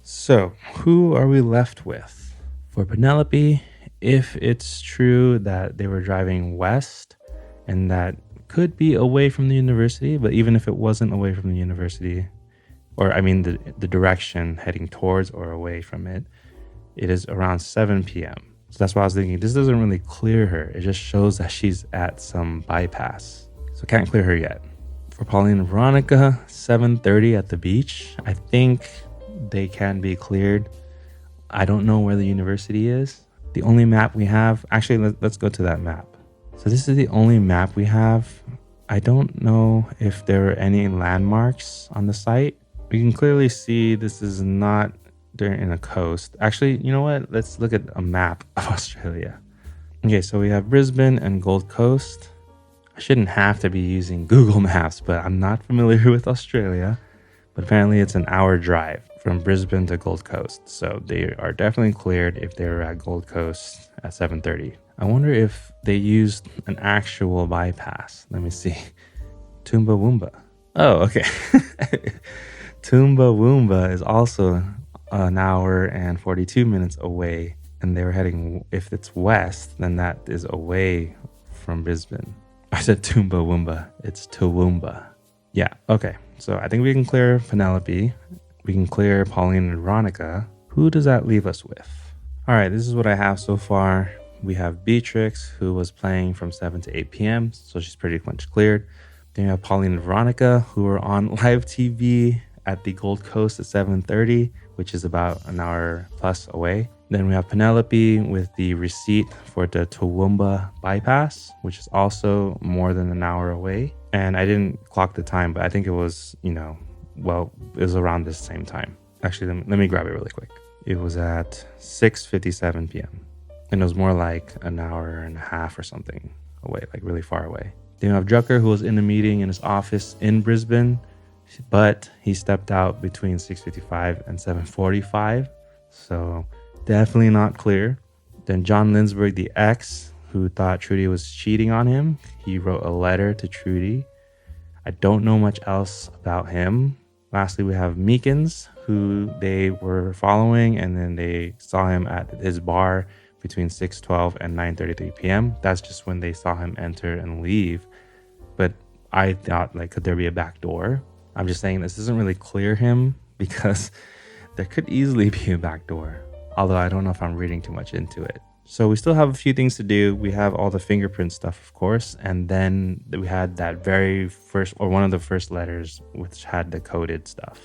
So who are we left with? For Penelope, if it's true that they were driving west and that could be away from the university, but even if it wasn't away from the university, or I mean the direction heading towards or away from it, it is around 7 p.m. So that's why I was thinking, this doesn't really clear her. It just shows that she's at some bypass. So can't clear her yet. For Pauline and Veronica, 7:30 at the beach. I think they can be cleared. I don't know where the university is. The only map we have, actually, let's go to that map. So this is the only map we have. I don't know if there are any landmarks on the site. We can clearly see this is not in a coast. Actually, you know what? Let's look at a map of Australia. Okay, so we have Brisbane and Gold Coast. I shouldn't have to be using Google Maps, but I'm not familiar with Australia. But apparently it's an hour drive from Brisbane to Gold Coast. So they are definitely cleared if they were at Gold Coast at 7:30. I wonder if they used an actual bypass. Let me see. Toowoomba. Oh, okay. Toowoomba is also an hour and 42 minutes away. And they were heading, if it's west, then that is away from Brisbane. I said Toowoomba. It's Toowoomba. Yeah, okay. So I think we can clear Penelope. We can clear Pauline and Veronica. Who does that leave us with? All right, this is what I have so far. We have Beatrix, who was playing from 7 to 8 p.m., so she's pretty much cleared. Then we have Pauline and Veronica, who are on live TV at the Gold Coast at 7:30, which is about an hour plus away. Then we have Penelope with the receipt for the Toowoomba bypass, which is also more than an hour away. And I didn't clock the time, but I think it was, well, it was around this same time. Actually, let me grab it really quick. It was at 6:57 p.m. And it was more like an hour and a half or something away, like really far away. Then we have Drucker, who was in a meeting in his office in Brisbane, but he stepped out between 6:55 and 7:45. So definitely not clear. Then John Linsberg, the ex, who thought Trudy was cheating on him, he wrote a letter to Trudy. I don't know much else about him. Lastly, we have Meekins, who they were following, and then they saw him at his bar between 6:12 and 9:33 p.m. That's just when they saw him enter and leave. But I thought, like, could there be a back door? I'm just saying this doesn't really clear him because there could easily be a back door. Although I don't know if I'm reading too much into it. So we still have a few things to do. We have all the fingerprint stuff, of course. And then we had that very first, or one of the first letters, which had the coded stuff.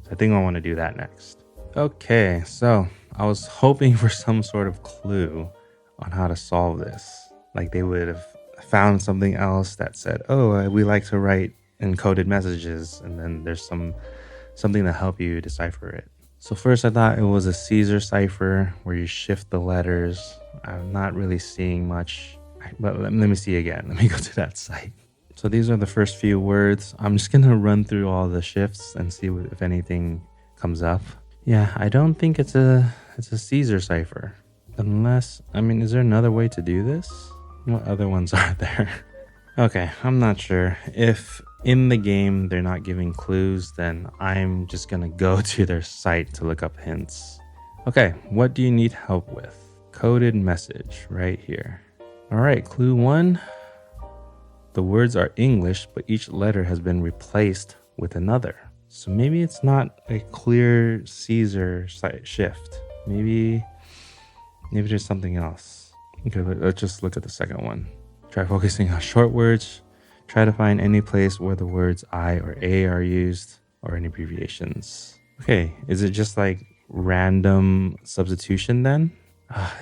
So I think I want to do that next. Okay, so I was hoping for some sort of clue on how to solve this. Like they would have found something else that said, oh, we like to write encoded messages. And then there's something to help you decipher it. So first I thought it was a Caesar cipher where you shift the letters. I'm not really seeing much, but let me see again. Let me go to that site. So these are the first few words. I'm just gonna run through all the shifts and see if anything comes up. Yeah, I don't think it's a Caesar cipher. Unless, is there another way to do this? What other ones are there? Okay, I'm not sure. If in the game they're not giving clues, then I'm just gonna go to their site to look up hints. Okay, what do you need help with? Coded message right here. All right, clue 1. The words are English, but each letter has been replaced with another. So maybe it's not a clear Caesar shift. Maybe there's something else. Okay, let's just look at the second one. Try focusing on short words. Try to find any place where the words I or A are used or any abbreviations. Okay, is it just like random substitution then?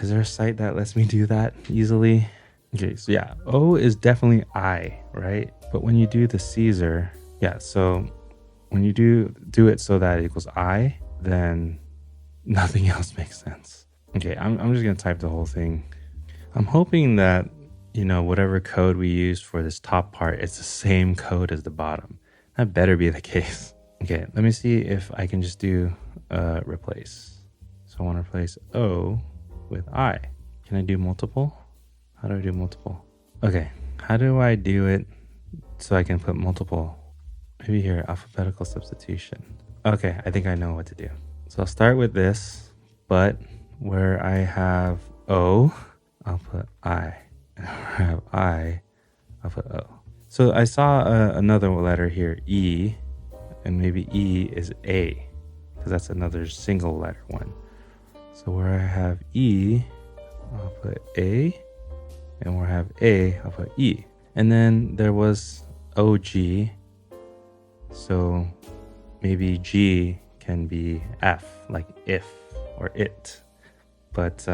Is there a site that lets me do that easily? Okay, so yeah, O is definitely I, right? But when you do the Caesar, yeah, so when you do it so that it equals I, then nothing else makes sense. Okay, I'm just gonna type the whole thing. I'm hoping that, whatever code we use for this top part, it's the same code as the bottom. That better be the case. Okay, let me see if I can just do replace. So I want to replace O with I. Can I do multiple? How do I do multiple? Okay, how do I do it so I can put multiple? Maybe here, alphabetical substitution. Okay, I think I know what to do. So I'll start with this, but where I have O, I'll put I. And where I have I, I'll put O. So I saw another letter here, E, and maybe E is A, because that's another single letter one. So where I have E, I'll put A, and where I have A, I'll put E. And then there was OG, so maybe G can be F, like if or it, but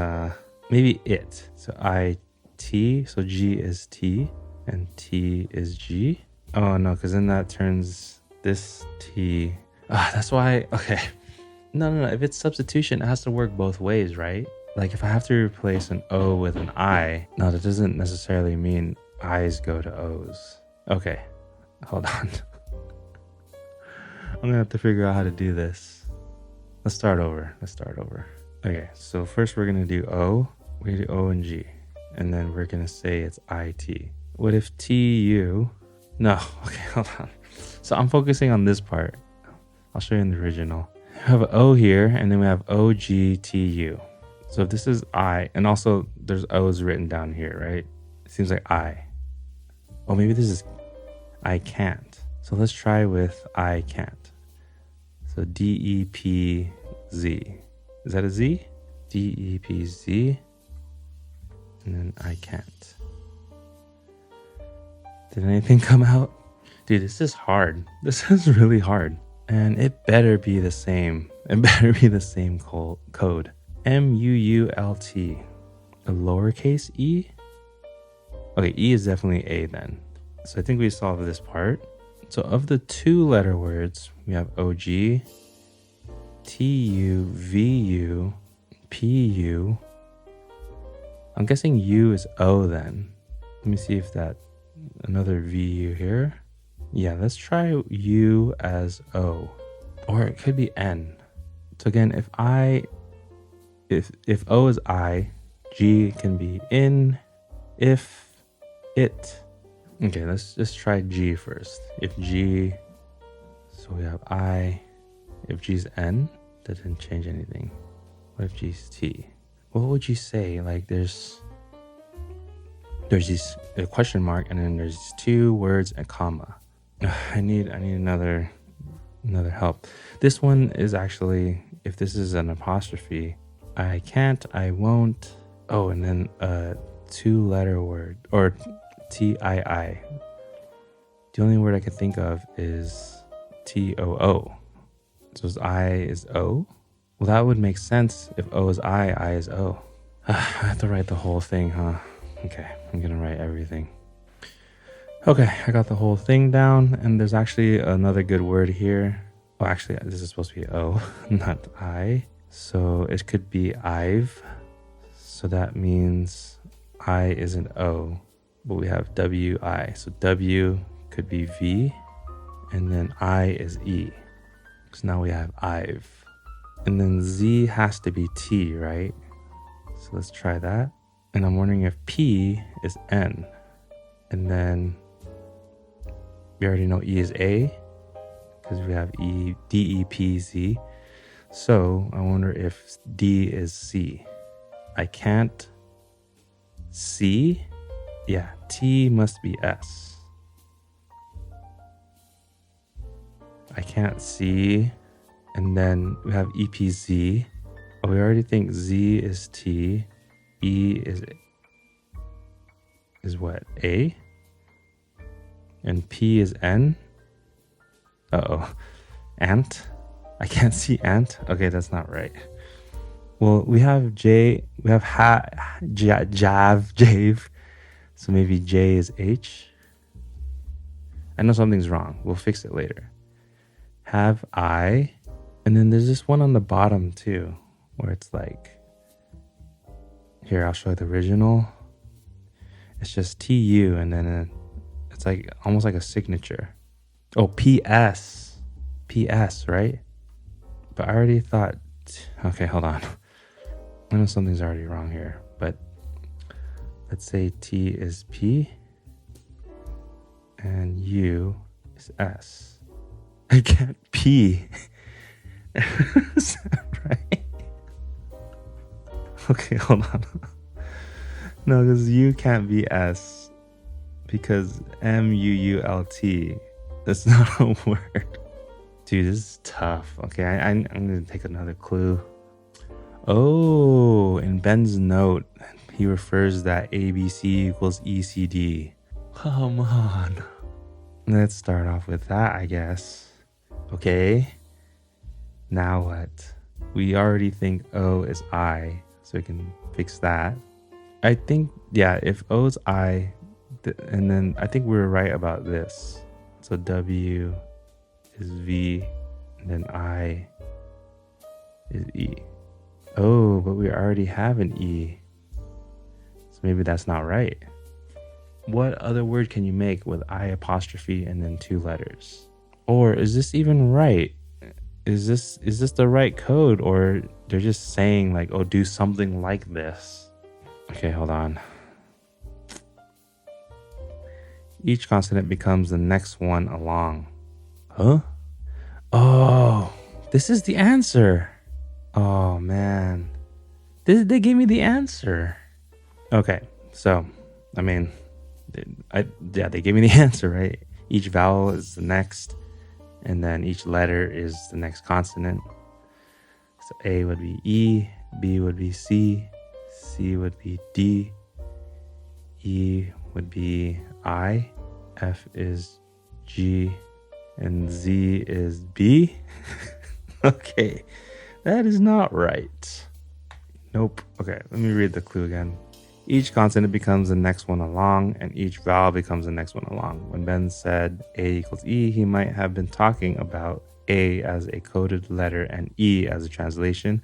maybe it. So T, so G is T and T is G. Oh no, because then that turns this T. That's why, okay. No. If it's substitution, it has to work both ways, right? Like if I have to replace an O with an I, no, that doesn't necessarily mean I's go to O's. Okay, hold on. I'm gonna have to figure out how to do this. Let's start over. Okay, so first we're gonna do O. We're gonna do O and G, and then we're gonna say it's IT. What if TU? No, okay, hold on. So I'm focusing on this part. I'll show you in the original. We have an O here, and then we have OGTU. So if this is I, and also there's O's written down here, right? It seems like I. Oh, maybe this is I can't. So let's try with I can't. So DEPZ. Is that a Z? DEPZ. And then I can't. Did anything come out? Dude, this is hard. This is really hard. And it better be the same. It better be the same code. MUULT. A lowercase e? Okay, E is definitely A then. So I think we solved this part. So of the 2-letter words, we have OG, TU, VU, PU. I'm guessing U is O then. Let me see if that, another VU here. Yeah, let's try U as O. Or it could be N. So again, if O is I, G can be in, if, it. Okay, let's just try G first. If G, so we have I. If G's N, that didn't change anything. What if G's T? What would you say? Like there's these a question mark, and then there's 2 words and comma. I need another help. This one is actually, if this is an apostrophe, I can't, I won't. Oh, and then a 2-letter word, or TII. The only word I can think of is TOO. So I is O. Well, that would make sense if O is I is O. I have to write the whole thing, huh? Okay, I'm gonna write everything. Okay, I got the whole thing down, and there's actually another good word here. Well, actually, this is supposed to be O, not I. So it could be I've. So that means I isn't O, but we have WI. So W could be V, and then I is E. So now we have I've. And then Z has to be T, right? So let's try that. And I'm wondering if P is N. And then we already know E is A, because we have DEPZ. So I wonder if D is C. I can't see. Yeah, T must be S. I can't see. And then we have EPZ. Oh, we already think Z is T. E is what? A? And P is N? Uh-oh. Ant? I can't see ant? Okay, that's not right. Well, we have J, we have Jave. So maybe J is H. I know something's wrong. We'll fix it later. Have I. And then there's this one on the bottom too, where it's like, here, I'll show you the original. It's just TU, and then it's like almost like a signature. Oh, PS. PS, right? But I already thought, okay, hold on. I know something's already wrong here, but let's say T is P and U is S. I can't P. Is that right? Okay, hold on. No, because U can't be S, because MUULT, that's not a word. Dude, this is tough. Okay, I'm going to take another clue. Oh, in Ben's note, he refers that ABC equals ECD. Come on. Let's start off with that, I guess. Okay. Now what? We already think O is I, so we can fix that. I think, yeah, if O is I, and then I think we were right about this. So W is V, and then I is E. Oh, but we already have an E. So maybe that's not right. What other word can you make with I apostrophe and then 2 letters? Or is this even right? is this the right code, or they're just saying like, oh, do something like this? Okay, hold on. Each consonant becomes the next one along. Huh? Oh, this is the answer. Oh man, they gave me the answer. Okay, so I mean, they gave me the answer, right? Each vowel is the next, and then each letter is the next consonant. So A would be E, B would be C, C would be D, E would be I, F is G, and Z is B. Okay, that is not right. Nope. Okay, let me read the clue again. Each consonant becomes the next one along, and each vowel becomes the next one along. When Ben said A equals E, he might have been talking about A as a coded letter and E as a translation,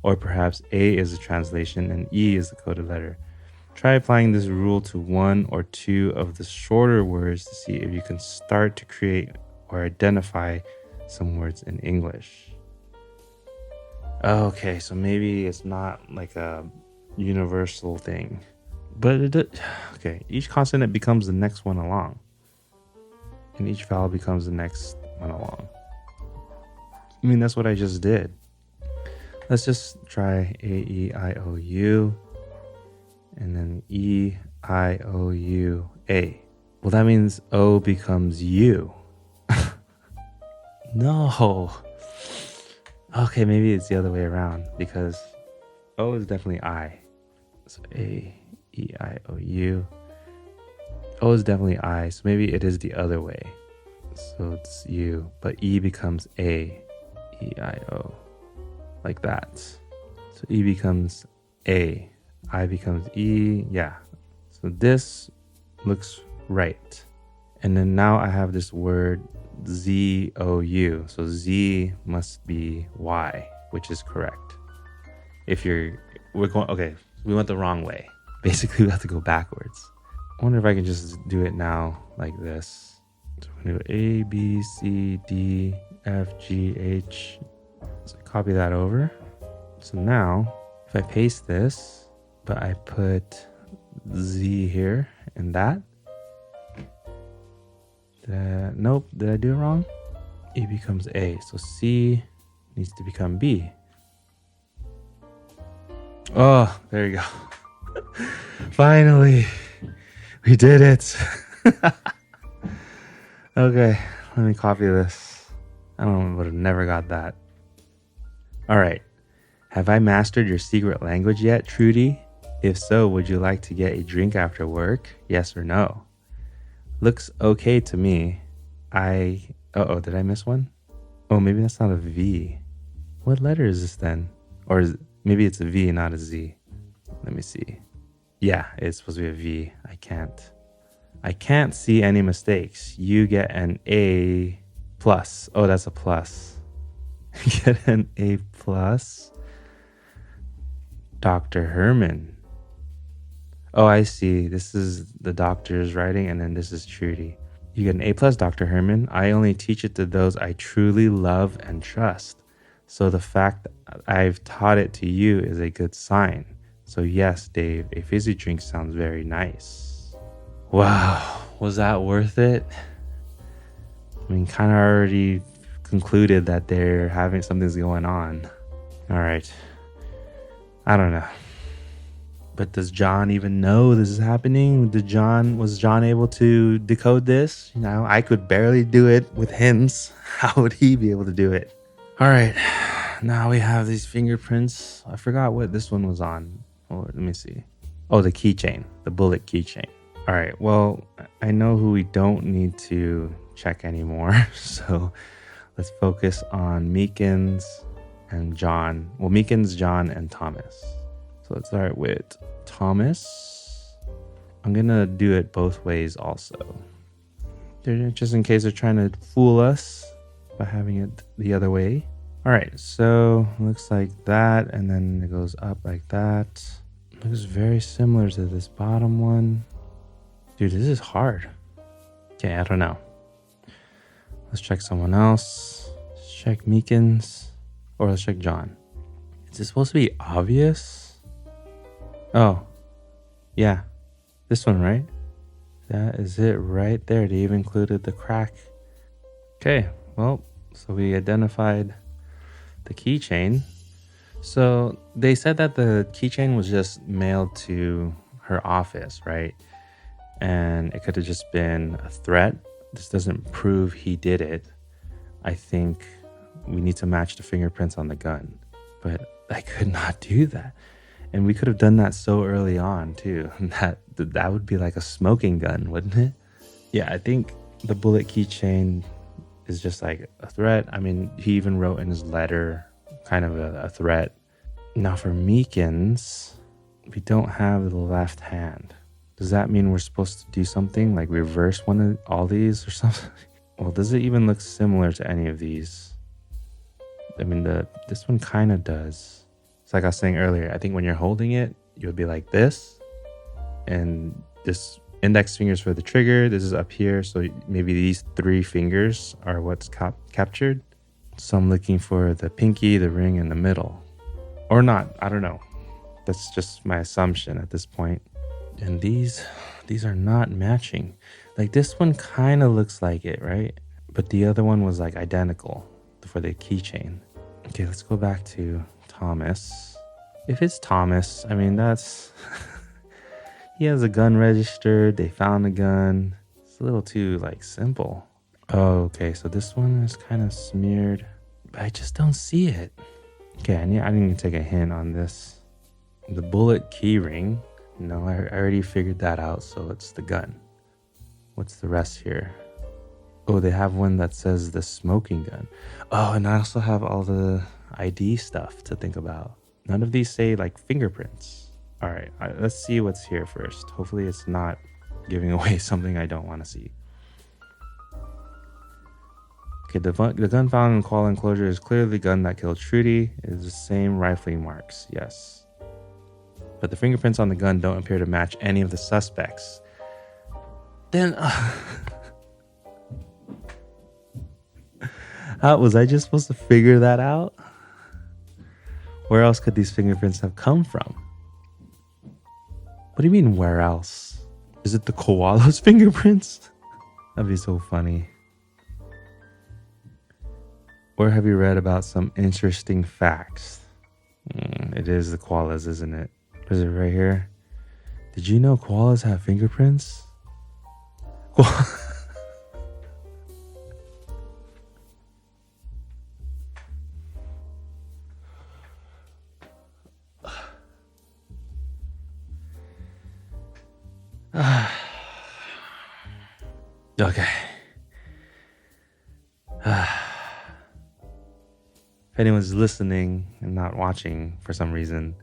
or perhaps A is a translation and E is the coded letter. Try applying this rule to one or two of the shorter words to see if you can start to create or identify some words in English. Okay, so maybe it's not like a universal thing, but okay, each consonant becomes the next one along, and each vowel becomes the next one along. I mean, that's what I just did. Let's just try A, E, I, O, U, and then E, I, O, U, A. Well, that means O becomes U. No. Okay, maybe it's the other way around, because O is definitely I. So A, E, I, O, U. O is definitely I, so maybe it is the other way. So it's U, but E becomes A, E, I, O, like that. So E becomes A, I becomes E, yeah. So this looks right. And then now I have this word Z-O-U. So Z must be Y, which is correct. We're going, okay, we went the wrong way. Basically, we have to go backwards. I wonder if I can just do it now like this. So we're gonna go A, B, C, D, F, G, H. So copy that over. So now, if I paste this, but I put Z here and that. Nope, did I do it wrong? E becomes A, so C needs to become B. Oh, there you go. Finally, we did it. Okay, let me copy this. I would have never got that. All right, have I mastered your secret language yet, Trudy? If so, would you like to get a drink after work? Yes or no? Looks okay to me. Did I miss one? Oh, maybe that's not a V. What letter is this then? Or maybe it's a V, not a Z. Let me see. Yeah, it's supposed to be a V. I can't see any mistakes. You get an A plus. Oh, that's a plus. Get an A plus. Dr. Herman. Oh, I see. This is the doctor's writing, and then this is Trudy. You get an A plus, Dr. Herman. I only teach it to those I truly love and trust. So the fact that I've taught it to you is a good sign. So yes, Dave, a fizzy drink sounds very nice. Wow, was that worth it? I mean, kind of already concluded that they're having something's going on. All right. I don't know. But does John even know this is happening? Was John able to decode this? You know, I could barely do it with hints. How would he be able to do it? All right, now we have these fingerprints. I forgot what this one was on. Oh, let me see. Oh, the keychain, the bullet keychain. All right, well, I know who we don't need to check anymore. So let's focus on Meekins and John. Well, Meekins, John, and Thomas. So let's start with Thomas. I'm gonna do it both ways also. Just in case they're trying to fool us by having it the other way. All right, so looks like that, and then it goes up like that. Looks very similar to this bottom one. Dude, this is hard. Okay, I don't know. Let's check someone else. Let's check Meekins, or let's check John. Is this supposed to be obvious? Oh, yeah. This one, right? That is it right there. They even included the crack. Okay, well, so we identified the keychain. So they said that the keychain was just mailed to her office, right? And it could have just been a threat. This doesn't prove he did it. I think we need to match the fingerprints on the gun. But I could not do that. And we could have done that so early on too. That would be like a smoking gun, wouldn't it? Yeah, I think the bullet keychain is just like a threat. I mean, he even wrote in his letter kind of a threat. Now for Meekins, we don't have the left hand. Does that mean we're supposed to do something like reverse one of all these or something? Well, does it even look similar to any of these? I mean, this one kind of does. It's like I was saying earlier, I think when you're holding it, you would be like this. And this index fingers for the trigger. This is up here. So maybe these 3 fingers are what's captured. So I'm looking for the pinky, the ring, and the middle. Or not, I don't know. That's just my assumption at this point. And these are not matching. Like this one kind of looks like it, right? But the other one was like identical for the keychain. Okay, let's go back to Thomas. If it's Thomas, I mean, that's... he has a gun registered. They found a gun. It's a little too like simple. Oh, okay, so this one is kind of smeared. But I just don't see it. Okay, I need to take a hint on this. The bullet key ring. No, I already figured that out, so it's the gun. What's the rest here? Oh, they have one that says the smoking gun. Oh, and I also have all the ID stuff to think about. None of these say like fingerprints. All right, let's see what's here first. Hopefully it's not giving away something I don't want to see. Okay, the gun found in koala enclosure is clearly the gun that killed Trudy. It is the same rifling marks, yes. But the fingerprints on the gun don't appear to match any of the suspects. Then, how was I just supposed to figure that out? Where else could these fingerprints have come from? What do you mean, where else? Is it the koala's fingerprints? That'd be so funny. Or have you read about some interesting facts? It is the koalas, isn't it? Is it right here? Did you know koalas have fingerprints? Okay. If anyone's listening and not watching for some reason,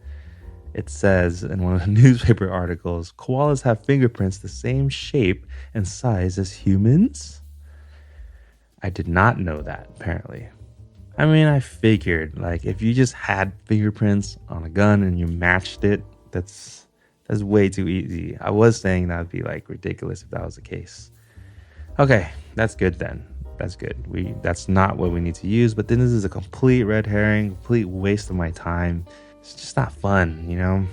it says in one of the newspaper articles, koalas have fingerprints the same shape and size as humans? I did not know that, apparently. I mean, I figured, like, if you just had fingerprints on a gun and you matched it, that's way too easy. I was saying that would be, like, ridiculous if that was the case. Okay, that's good then. That's good. That's not what we need to use, but then this is a complete red herring, complete waste of my time. It's just not fun, you know?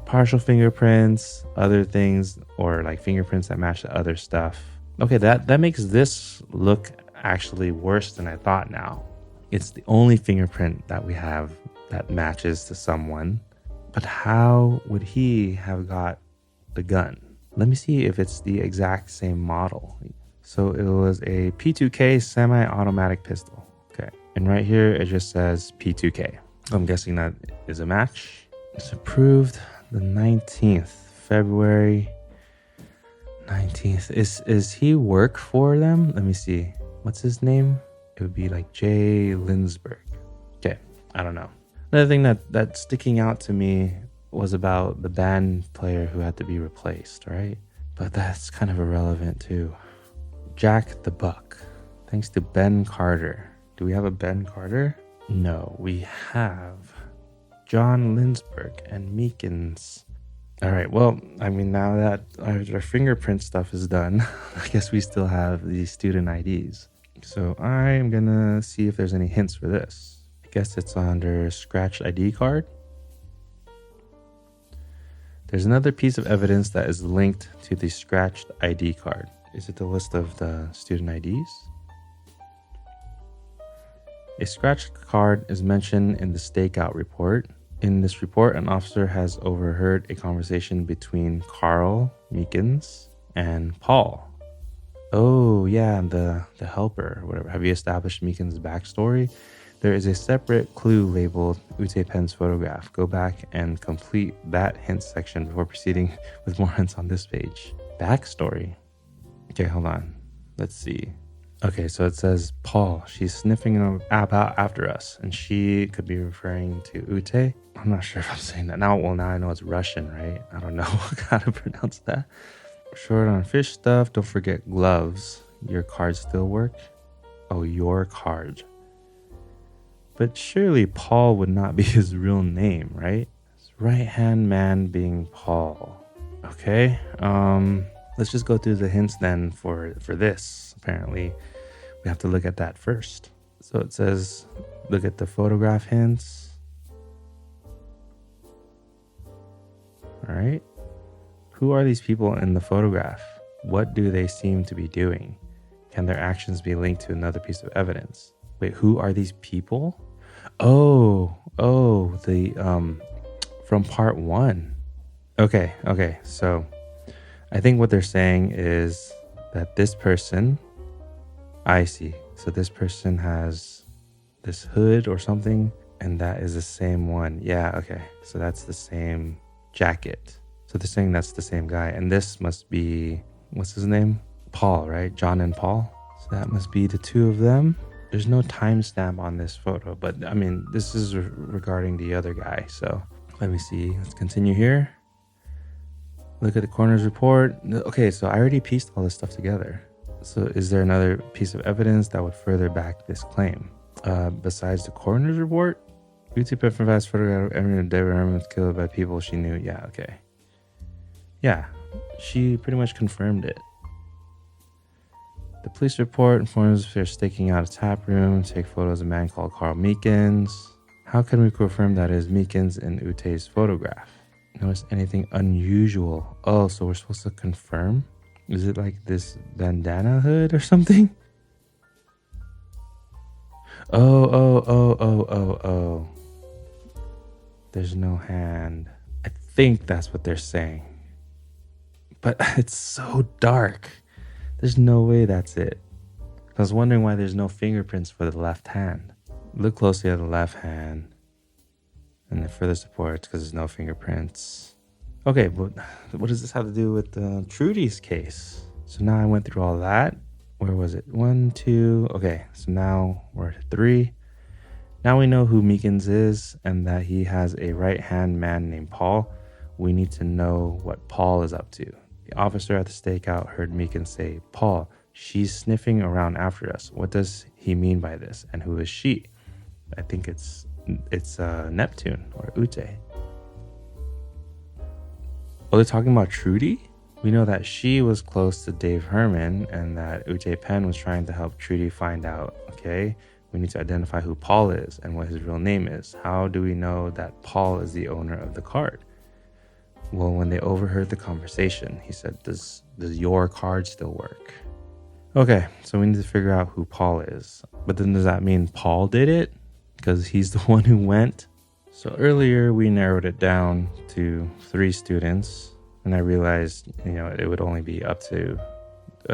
Partial fingerprints, other things, or like fingerprints that match the other stuff. Okay, that makes this look actually worse than I thought now. It's the only fingerprint that we have that matches to someone. But how would he have got the gun? Let me see if it's the exact same model. So it was a P2K semi-automatic pistol. Okay, and right here it just says P2K. I'm guessing that is a match. It's approved the 19th, February 19th. Is he work for them? Let me see. What's his name? It would be like Jay Linsberg. Okay, I don't know. Another thing that's sticking out to me was about the band player who had to be replaced, right? But that's kind of irrelevant too. Jack the Buck. Thanks to Ben Carter. Do we have a Ben Carter? No, we have John Linsberg and Meekins. All right, well, I mean, now that our fingerprint stuff is done, I guess we still have the student IDs. So I'm gonna see if there's any hints for this. I guess it's under scratched ID card. There's another piece of evidence that is linked to the scratched ID card. Is it the list of the student IDs? A scratched card is mentioned in the Stakeout report. In this report, an officer has overheard a conversation between Carl Meekins and Paul. Oh yeah, the helper, whatever. Have you established Meekins' backstory? There is a separate clue labeled Ute Pen's photograph. Go back and complete that hint section before proceeding with more hints on this page. Backstory. Okay, hold on. Let's see. Okay, so it says Paul. She's sniffing about after us, and she could be referring to Ute. I'm not sure if I'm saying that now. Well, now I know it's Russian, right? I don't know how to pronounce that. Short on fish stuff. Don't forget gloves. Your cards still work? Oh, your card. But surely Paul would not be his real name, right? His right-hand man being Paul. Okay, let's just go through the hints then for this. Apparently, we have to look at that first. So it says, look at the photograph hints. All right. Who are these people in the photograph? What do they seem to be doing? Can their actions be linked to another piece of evidence? Wait, who are these people? Oh, the from part 1. Okay. So I think what they're saying is that this person, I see. So this person has this hood or something, and that is the same one. Yeah, okay. So that's the same jacket. So they're saying that's the same guy. And this must be, what's his name? Paul, right? John and Paul. So that must be the two of them. There's no timestamp on this photo, but I mean, this is regarding the other guy. So let me see. Let's continue here. Look at the coroner's report. Okay, so I already pieced all this stuff together. So is there another piece of evidence that would further back this claim? Besides the coroner's report? Ute Pen's photograph of everyone David Herman was killed by people she knew. Yeah, okay. Yeah, she pretty much confirmed it. The police report informs they're staking out a tap room, take photos of a man called Carl Meekins. How can we confirm that is Meekins in Ute's photograph? Notice anything unusual? Oh, so we're supposed to confirm? Is it like this bandana hood or something? Oh. There's no hand. I think that's what they're saying. But it's so dark. There's no way that's it. I was wondering why there's no fingerprints for the left hand. Look closely at the left hand. And then further support because there's no fingerprints. Okay, but what does this have to do with Trudy's case? So now I went through all that. Where was it? 1, 2. Okay, so now we're at 3. Now we know who Meekins is and that he has a right-hand man named Paul. We need to know what Paul is up to. The officer at the stakeout heard Meekins say, Paul, she's sniffing around after us. What does he mean by this? And who is she? I think it's Neptune or Ute. Oh, they're talking about Trudy? We know that she was close to Dave Herman and that Ute Penn was trying to help Trudy find out, okay? We need to identify who Paul is and what his real name is. How do we know that Paul is the owner of the card? Well, when they overheard the conversation, he said, does your card still work? Okay, so we need to figure out who Paul is. But then does that mean Paul did it? Because he's the one who went? So earlier we narrowed it down to 3 students. And I realized, it would only be up to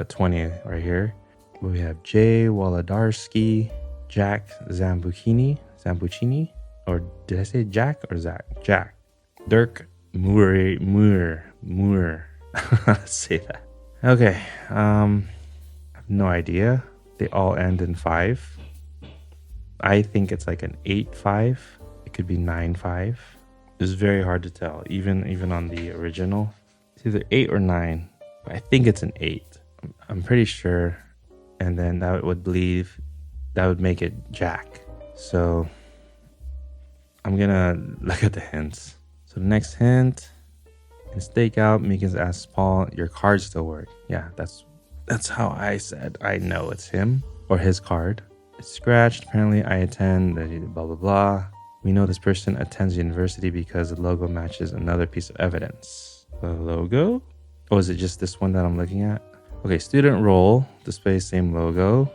20 right here. But we have Jay Wolodarski, Jack Zambucini, or did I say Jack or Zach? Jack. Dirk Moore. Let's say that. Okay, I have no idea. They all end in 5. I think it's like an 8-5. It could be 9-5. It's very hard to tell, even on the original. It's either 8 or 9, but I think it's an 8. I'm pretty sure. And then that would make it Jack. So I'm gonna look at the hints. So the next hint, in Stakeout, Meekins asks Paul, your cards still work. Yeah, that's how I said I know it's him. or his card. It's scratched. Apparently I attend blah, blah, blah. We know this person attends university because the logo matches another piece of evidence. The logo? Oh, is it just this one that I'm looking at? Okay, student role displays same logo.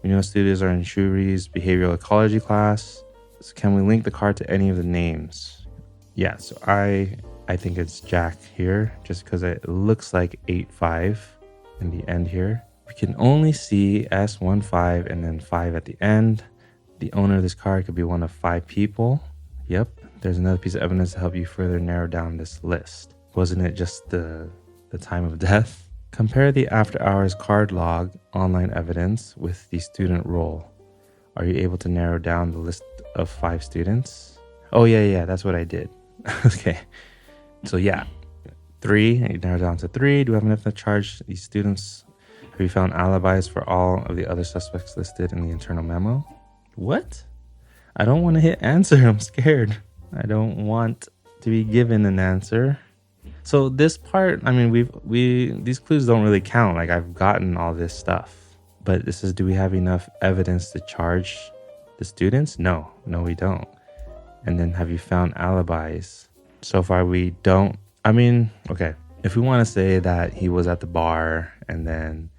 We know students are in Shuri's behavioral ecology class. So can we link the card to any of the names? Yeah, so I think it's Jack here, just because it looks like 8-5 in the end here. We can only see S15 and then 5 at the end. The owner of this card could be one of 5 people. Yep, there's another piece of evidence to help you further narrow down this list. Wasn't it just the time of death? Compare the after hours card log online evidence with the student role. Are you able to narrow down the list of 5 students? Oh yeah, that's what I did. Okay, so yeah, 3, and you narrow down to 3. Do we have enough to charge these students? Have you found alibis for all of the other suspects listed in the internal memo? What? I don't want to hit answer. I'm scared. I don't want to be given an answer. So this part, I mean, these clues don't really count. Like, I've gotten all this stuff, but this is, do we have enough evidence to charge the students? No, we don't. And then have you found alibis? So far we don't. I mean, okay, if we want to say that he was at the bar and then,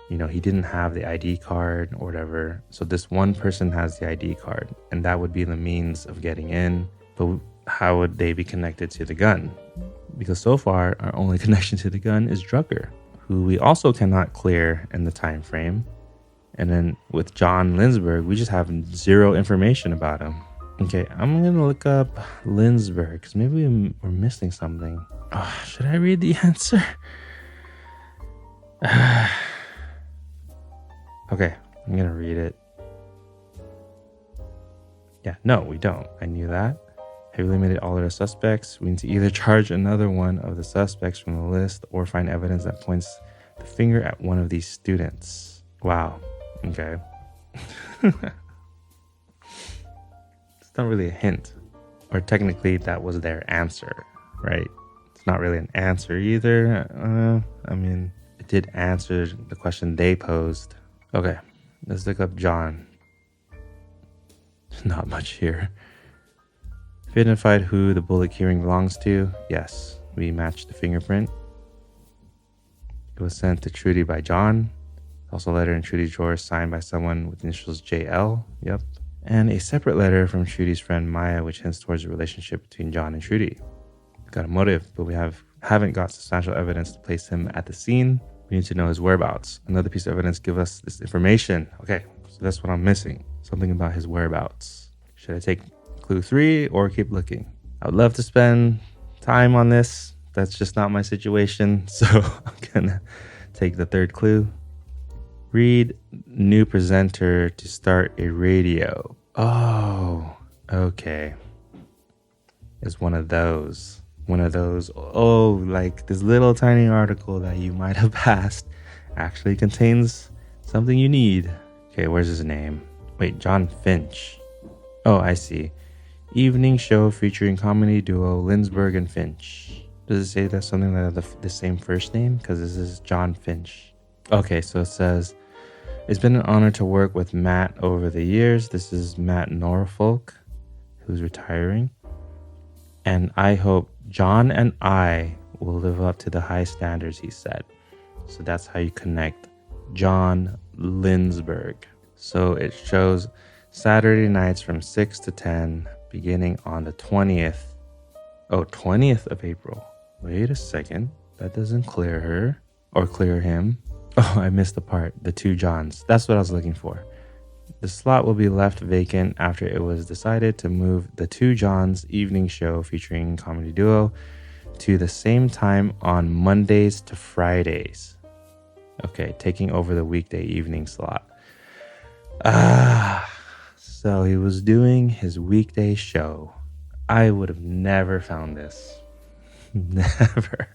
he didn't have the ID card or whatever. So this one person has the ID card and that would be the means of getting in. But how would they be connected to the gun? Because so far our only connection to the gun is Drucker, who we also cannot clear in the time frame. And then with John Lindsberg, we just have 0 information about him. Okay, I'm gonna look up Lindsberg because maybe we're missing something. Oh, should I read the answer? Okay, I'm gonna read it. Yeah, no, we don't. I knew that. Have you eliminated all other suspects? We need to either charge another one of the suspects from the list or find evidence that points the finger at one of these students. Wow. Okay. It's not really a hint. Or technically that was their answer, right? It's not really an answer either. I mean, it did answer the question they posed. Okay, let's look up John. Not much here. Have you identified who the bullet keyring belongs to? Yes, we matched the fingerprint. It was sent to Trudy by John. Also a letter in Trudy's drawer signed by someone with initials JL. Yep. And a separate letter from Trudy's friend Maya, which hints towards a relationship between John and Trudy. We've got a motive, but we haven't got substantial evidence to place him at the scene. We need to know his whereabouts. Another piece of evidence give us this information. Okay, so that's what I'm missing. Something about his whereabouts. Should I take clue 3 or keep looking? I would love to spend time on this. That's just not my situation. So I'm gonna take the 3rd clue. Read new presenter to start a radio. Oh, okay. It's one of those. Oh, like this little tiny article that you might have passed actually contains something you need. Okay, where's his name? Wait, John Finch. Oh, I see. Evening show featuring comedy duo Lindsberg and Finch. Does it say that's something that the same first name? Because this is John Finch. Okay, so it says, it's been an honor to work with Matt over the years. This is Matt Norfolk, who's retiring. And I hope John and I will live up to the high standards he set. So that's how you connect John Lindsberg. So it shows Saturday nights from 6 to 10, beginning on the 20th. Oh, 20th of April. Wait a second. That doesn't clear her or clear him. Oh, I missed the part. The 2 Johns. That's what I was looking for. The slot will be left vacant after it was decided to move the 2 Johns evening show featuring comedy duo to the same time on Mondays to Fridays. Okay, taking over the weekday evening slot. So he was doing his weekday show. I would have never found this. Never.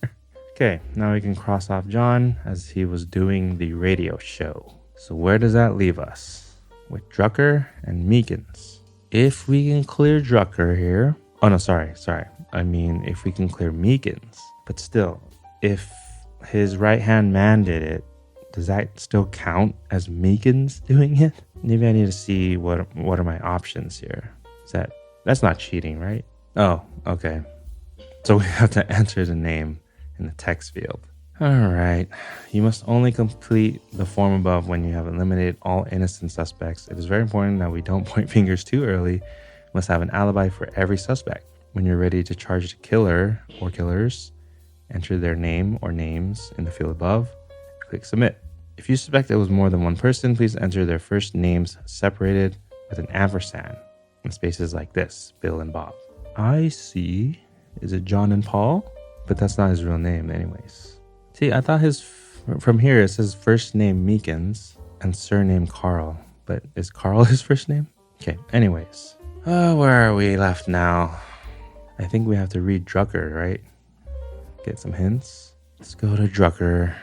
Okay, now we can cross off John as he was doing the radio show. So where does that leave us? With Drucker and Meekins. If we can clear Drucker here. Oh no, sorry. I mean, if we can clear Meekins. But still, if his right-hand man did it, Does that still count as Meekins doing it? Maybe I need to see what are my options here. That's not cheating, right? Oh, okay. So we have to enter the name in the text field. All right. You must only complete the form above when you have eliminated all innocent suspects. It is very important that we don't point fingers too early. We must have an alibi for every suspect. When you're ready to charge the killer or killers, enter their name or names in the field above. Click submit. If you suspect it was more than one person, please enter their first names separated with an ampersand and spaces like this, Bill and Bob. I see. Is it John and Paul? But that's not his real name anyways. See, I thought from here it says first name Meekins and surname Carl. But is Carl his first name? Okay, anyways. Where are we left now? I think we have to read Drucker, right? Get some hints. Let's go to Drucker.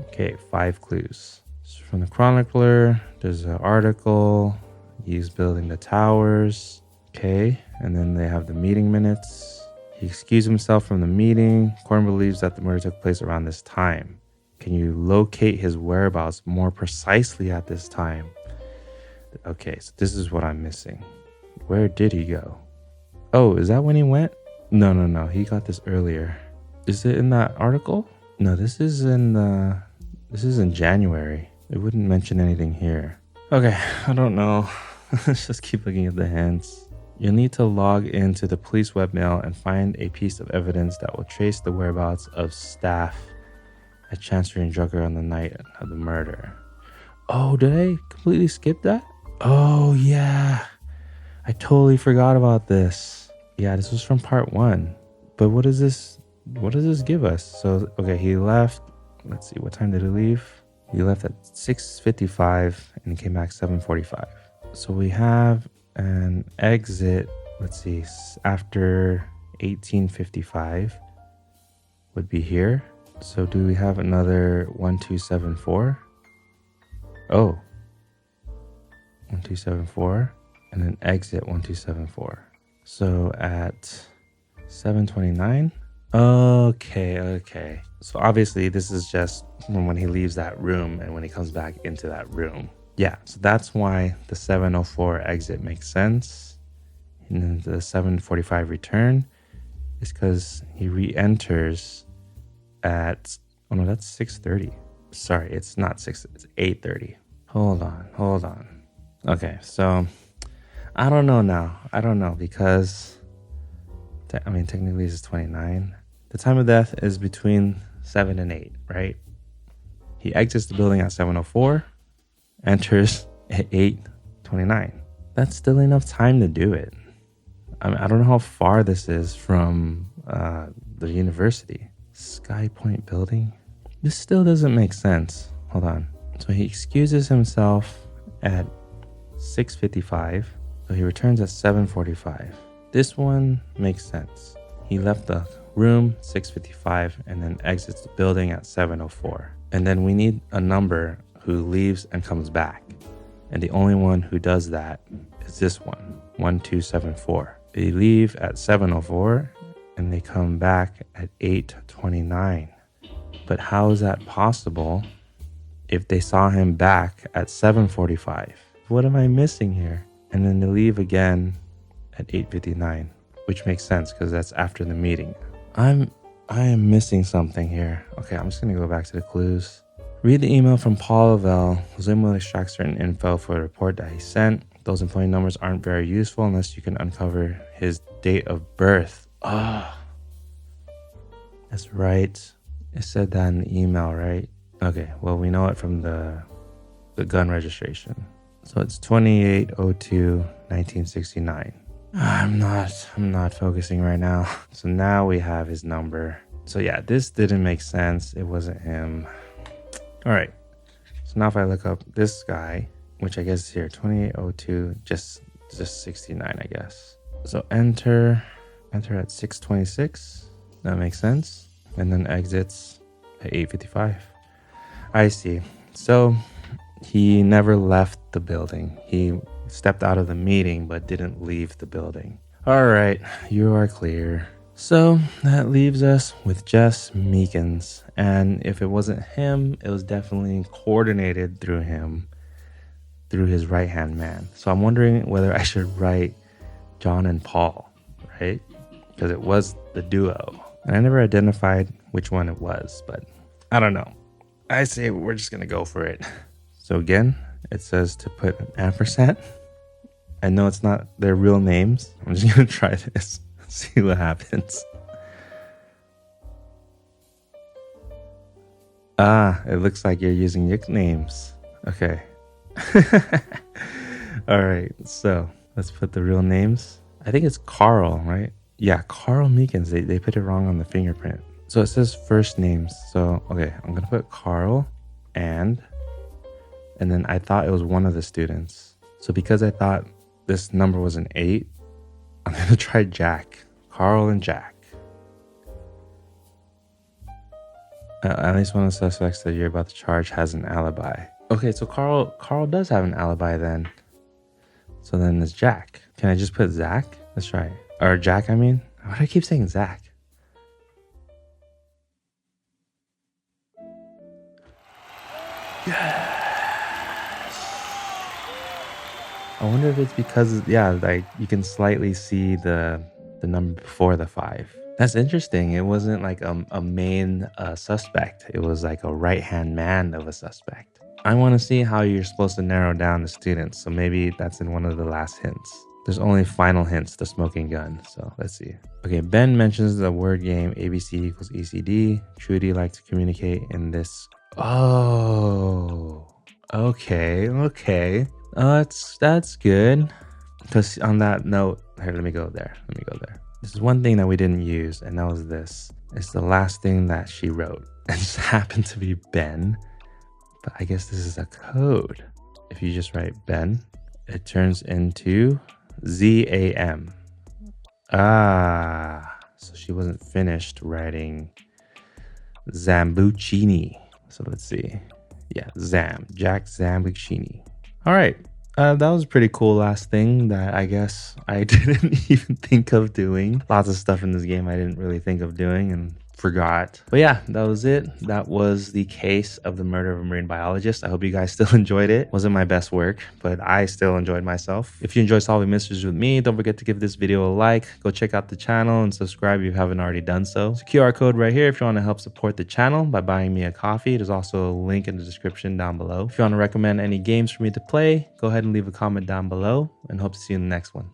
Okay, 5 clues. So from the chronicler, there's an article. He's building the towers. Okay, and then they have the meeting minutes. He excused himself from the meeting. Corn believes that the murder took place around this time. Can you locate his whereabouts more precisely at this time? Okay, so this is what I'm missing. Where did he go? Oh, is that when he went? No. He got this earlier. Is it in that article? No, this is in January. It wouldn't mention anything here. Okay, I don't know. Let's just keep looking at the hints. You'll need to log into the police webmail and find a piece of evidence that will trace the whereabouts of staff at Chancery and Drucker on the night of the murder. Oh, did I completely skip that? Oh, yeah. I totally forgot about this. Yeah, this was from part 1. But what does this give us? So, okay, he left. Let's see, what time did he leave? He left at 6:55 and he came back 7:45. So we have an exit, let's see, after 1855 would be here. So do we have another 1274? Oh, 1274 and then exit 1274. So at 7:29. Okay. So obviously this is just from when he leaves that room and when he comes back into that room. Yeah, so that's why the 7:04 exit makes sense. And then the 7:45 return is because he re-enters at, oh no, that's 6:30. Sorry, it's not 6, it's 8:30. Hold on. Okay, so I don't know now. I don't know because, technically this is 29. The time of death is between 7 and 8, right? He exits the building at 7:04, enters at 8:29. That's still enough time to do it. I don't know how far this is from the university. Sky Point building? This still doesn't make sense. Hold on. So he excuses himself at 6:55. So he returns at 7:45. This one makes sense. He left the room 6:55 and then exits the building at 7:04. And then we need a number who leaves and comes back. And the only one who does that is this one, 1274. They leave at 7:04 and they come back at 8:29. But how is that possible if they saw him back at 7:45? What am I missing here? And then they leave again at 8:59, which makes sense because that's after the meeting. I am missing something here. Okay, I'm just gonna go back to the clues. Read the email from Paul Lavelle. Zoom will extract certain info for a report that he sent. Those employee numbers aren't very useful unless you can uncover his date of birth. That's right. It said that in the email, right? Okay, well, we know it from the gun registration. So it's 2802-1969. I'm not focusing right now. So now we have his number. So yeah, this didn't make sense. It wasn't him. All right. So now if I look up this guy, which I guess is here, 2802, just 69, I guess. So enter at 6:26. That makes sense. And then exits at 8:55. I see. So he never left the building. He stepped out of the meeting but didn't leave the building. All right, you are clear. So that leaves us with just Meekins. And if it wasn't him, it was definitely coordinated through him, through his right-hand man. So I'm wondering whether I should write John and Paul, right? Because it was the duo. And I never identified which one it was, but I don't know. I say we're just going to go for it. So again, it says to put an ampersand. I know it's not their real names. I'm just going to try this. See what happens. Ah, it looks like you're using nicknames. Okay. All right, so let's put the real names. I think it's Carl, right? Yeah, Carl Meekins. They put it wrong on the fingerprint. So it says first names. So, okay, I'm going to put Carl and then I thought it was one of the students. So because I thought this number was an 8, I'm going to try Jack. Carl and Jack. At least one of the suspects that you're about to charge has an alibi. Okay, so Carl does have an alibi then. So then it's Jack. Can I just put Zach? Let's try it. Or Jack, I mean. Why do I keep saying Zach? Yes! I wonder if it's because, yeah, like you can slightly see the number before the 5. That's interesting. It wasn't like a main suspect. It was like a right-hand man of a suspect. I want to see how you're supposed to narrow down the students. So maybe that's in one of the last hints. There's only final hints, the smoking gun. So let's see. Okay, Ben mentions the word game ABC equals ECD. Trudy likes to communicate in this. Oh, okay. That's good. Because on that note, here, let me go there. This is one thing that we didn't use, and that was this. It's the last thing that she wrote. It just happened to be Ben, but I guess this is a code. If you just write Ben, it turns into ZAM. Ah, so she wasn't finished writing Zambuccini. So let's see. Yeah, Jack Zambuccini. All right. That was a pretty cool last thing that I guess I didn't even think of doing. Lots of stuff in this game I didn't really think of doing and forgot. But yeah, that was it. That was the case of the murder of a marine biologist. I hope you guys still enjoyed it. Wasn't my best work, but I still enjoyed myself. If you enjoyed solving mysteries with me, don't forget to give this video a like. Go check out the channel and subscribe if you haven't already done so. There's a QR code right here if you want to help support the channel by buying me a coffee. There's also a link in the description down below. If you want to recommend any games for me to play, go ahead and leave a comment down below and hope to see you in the next one.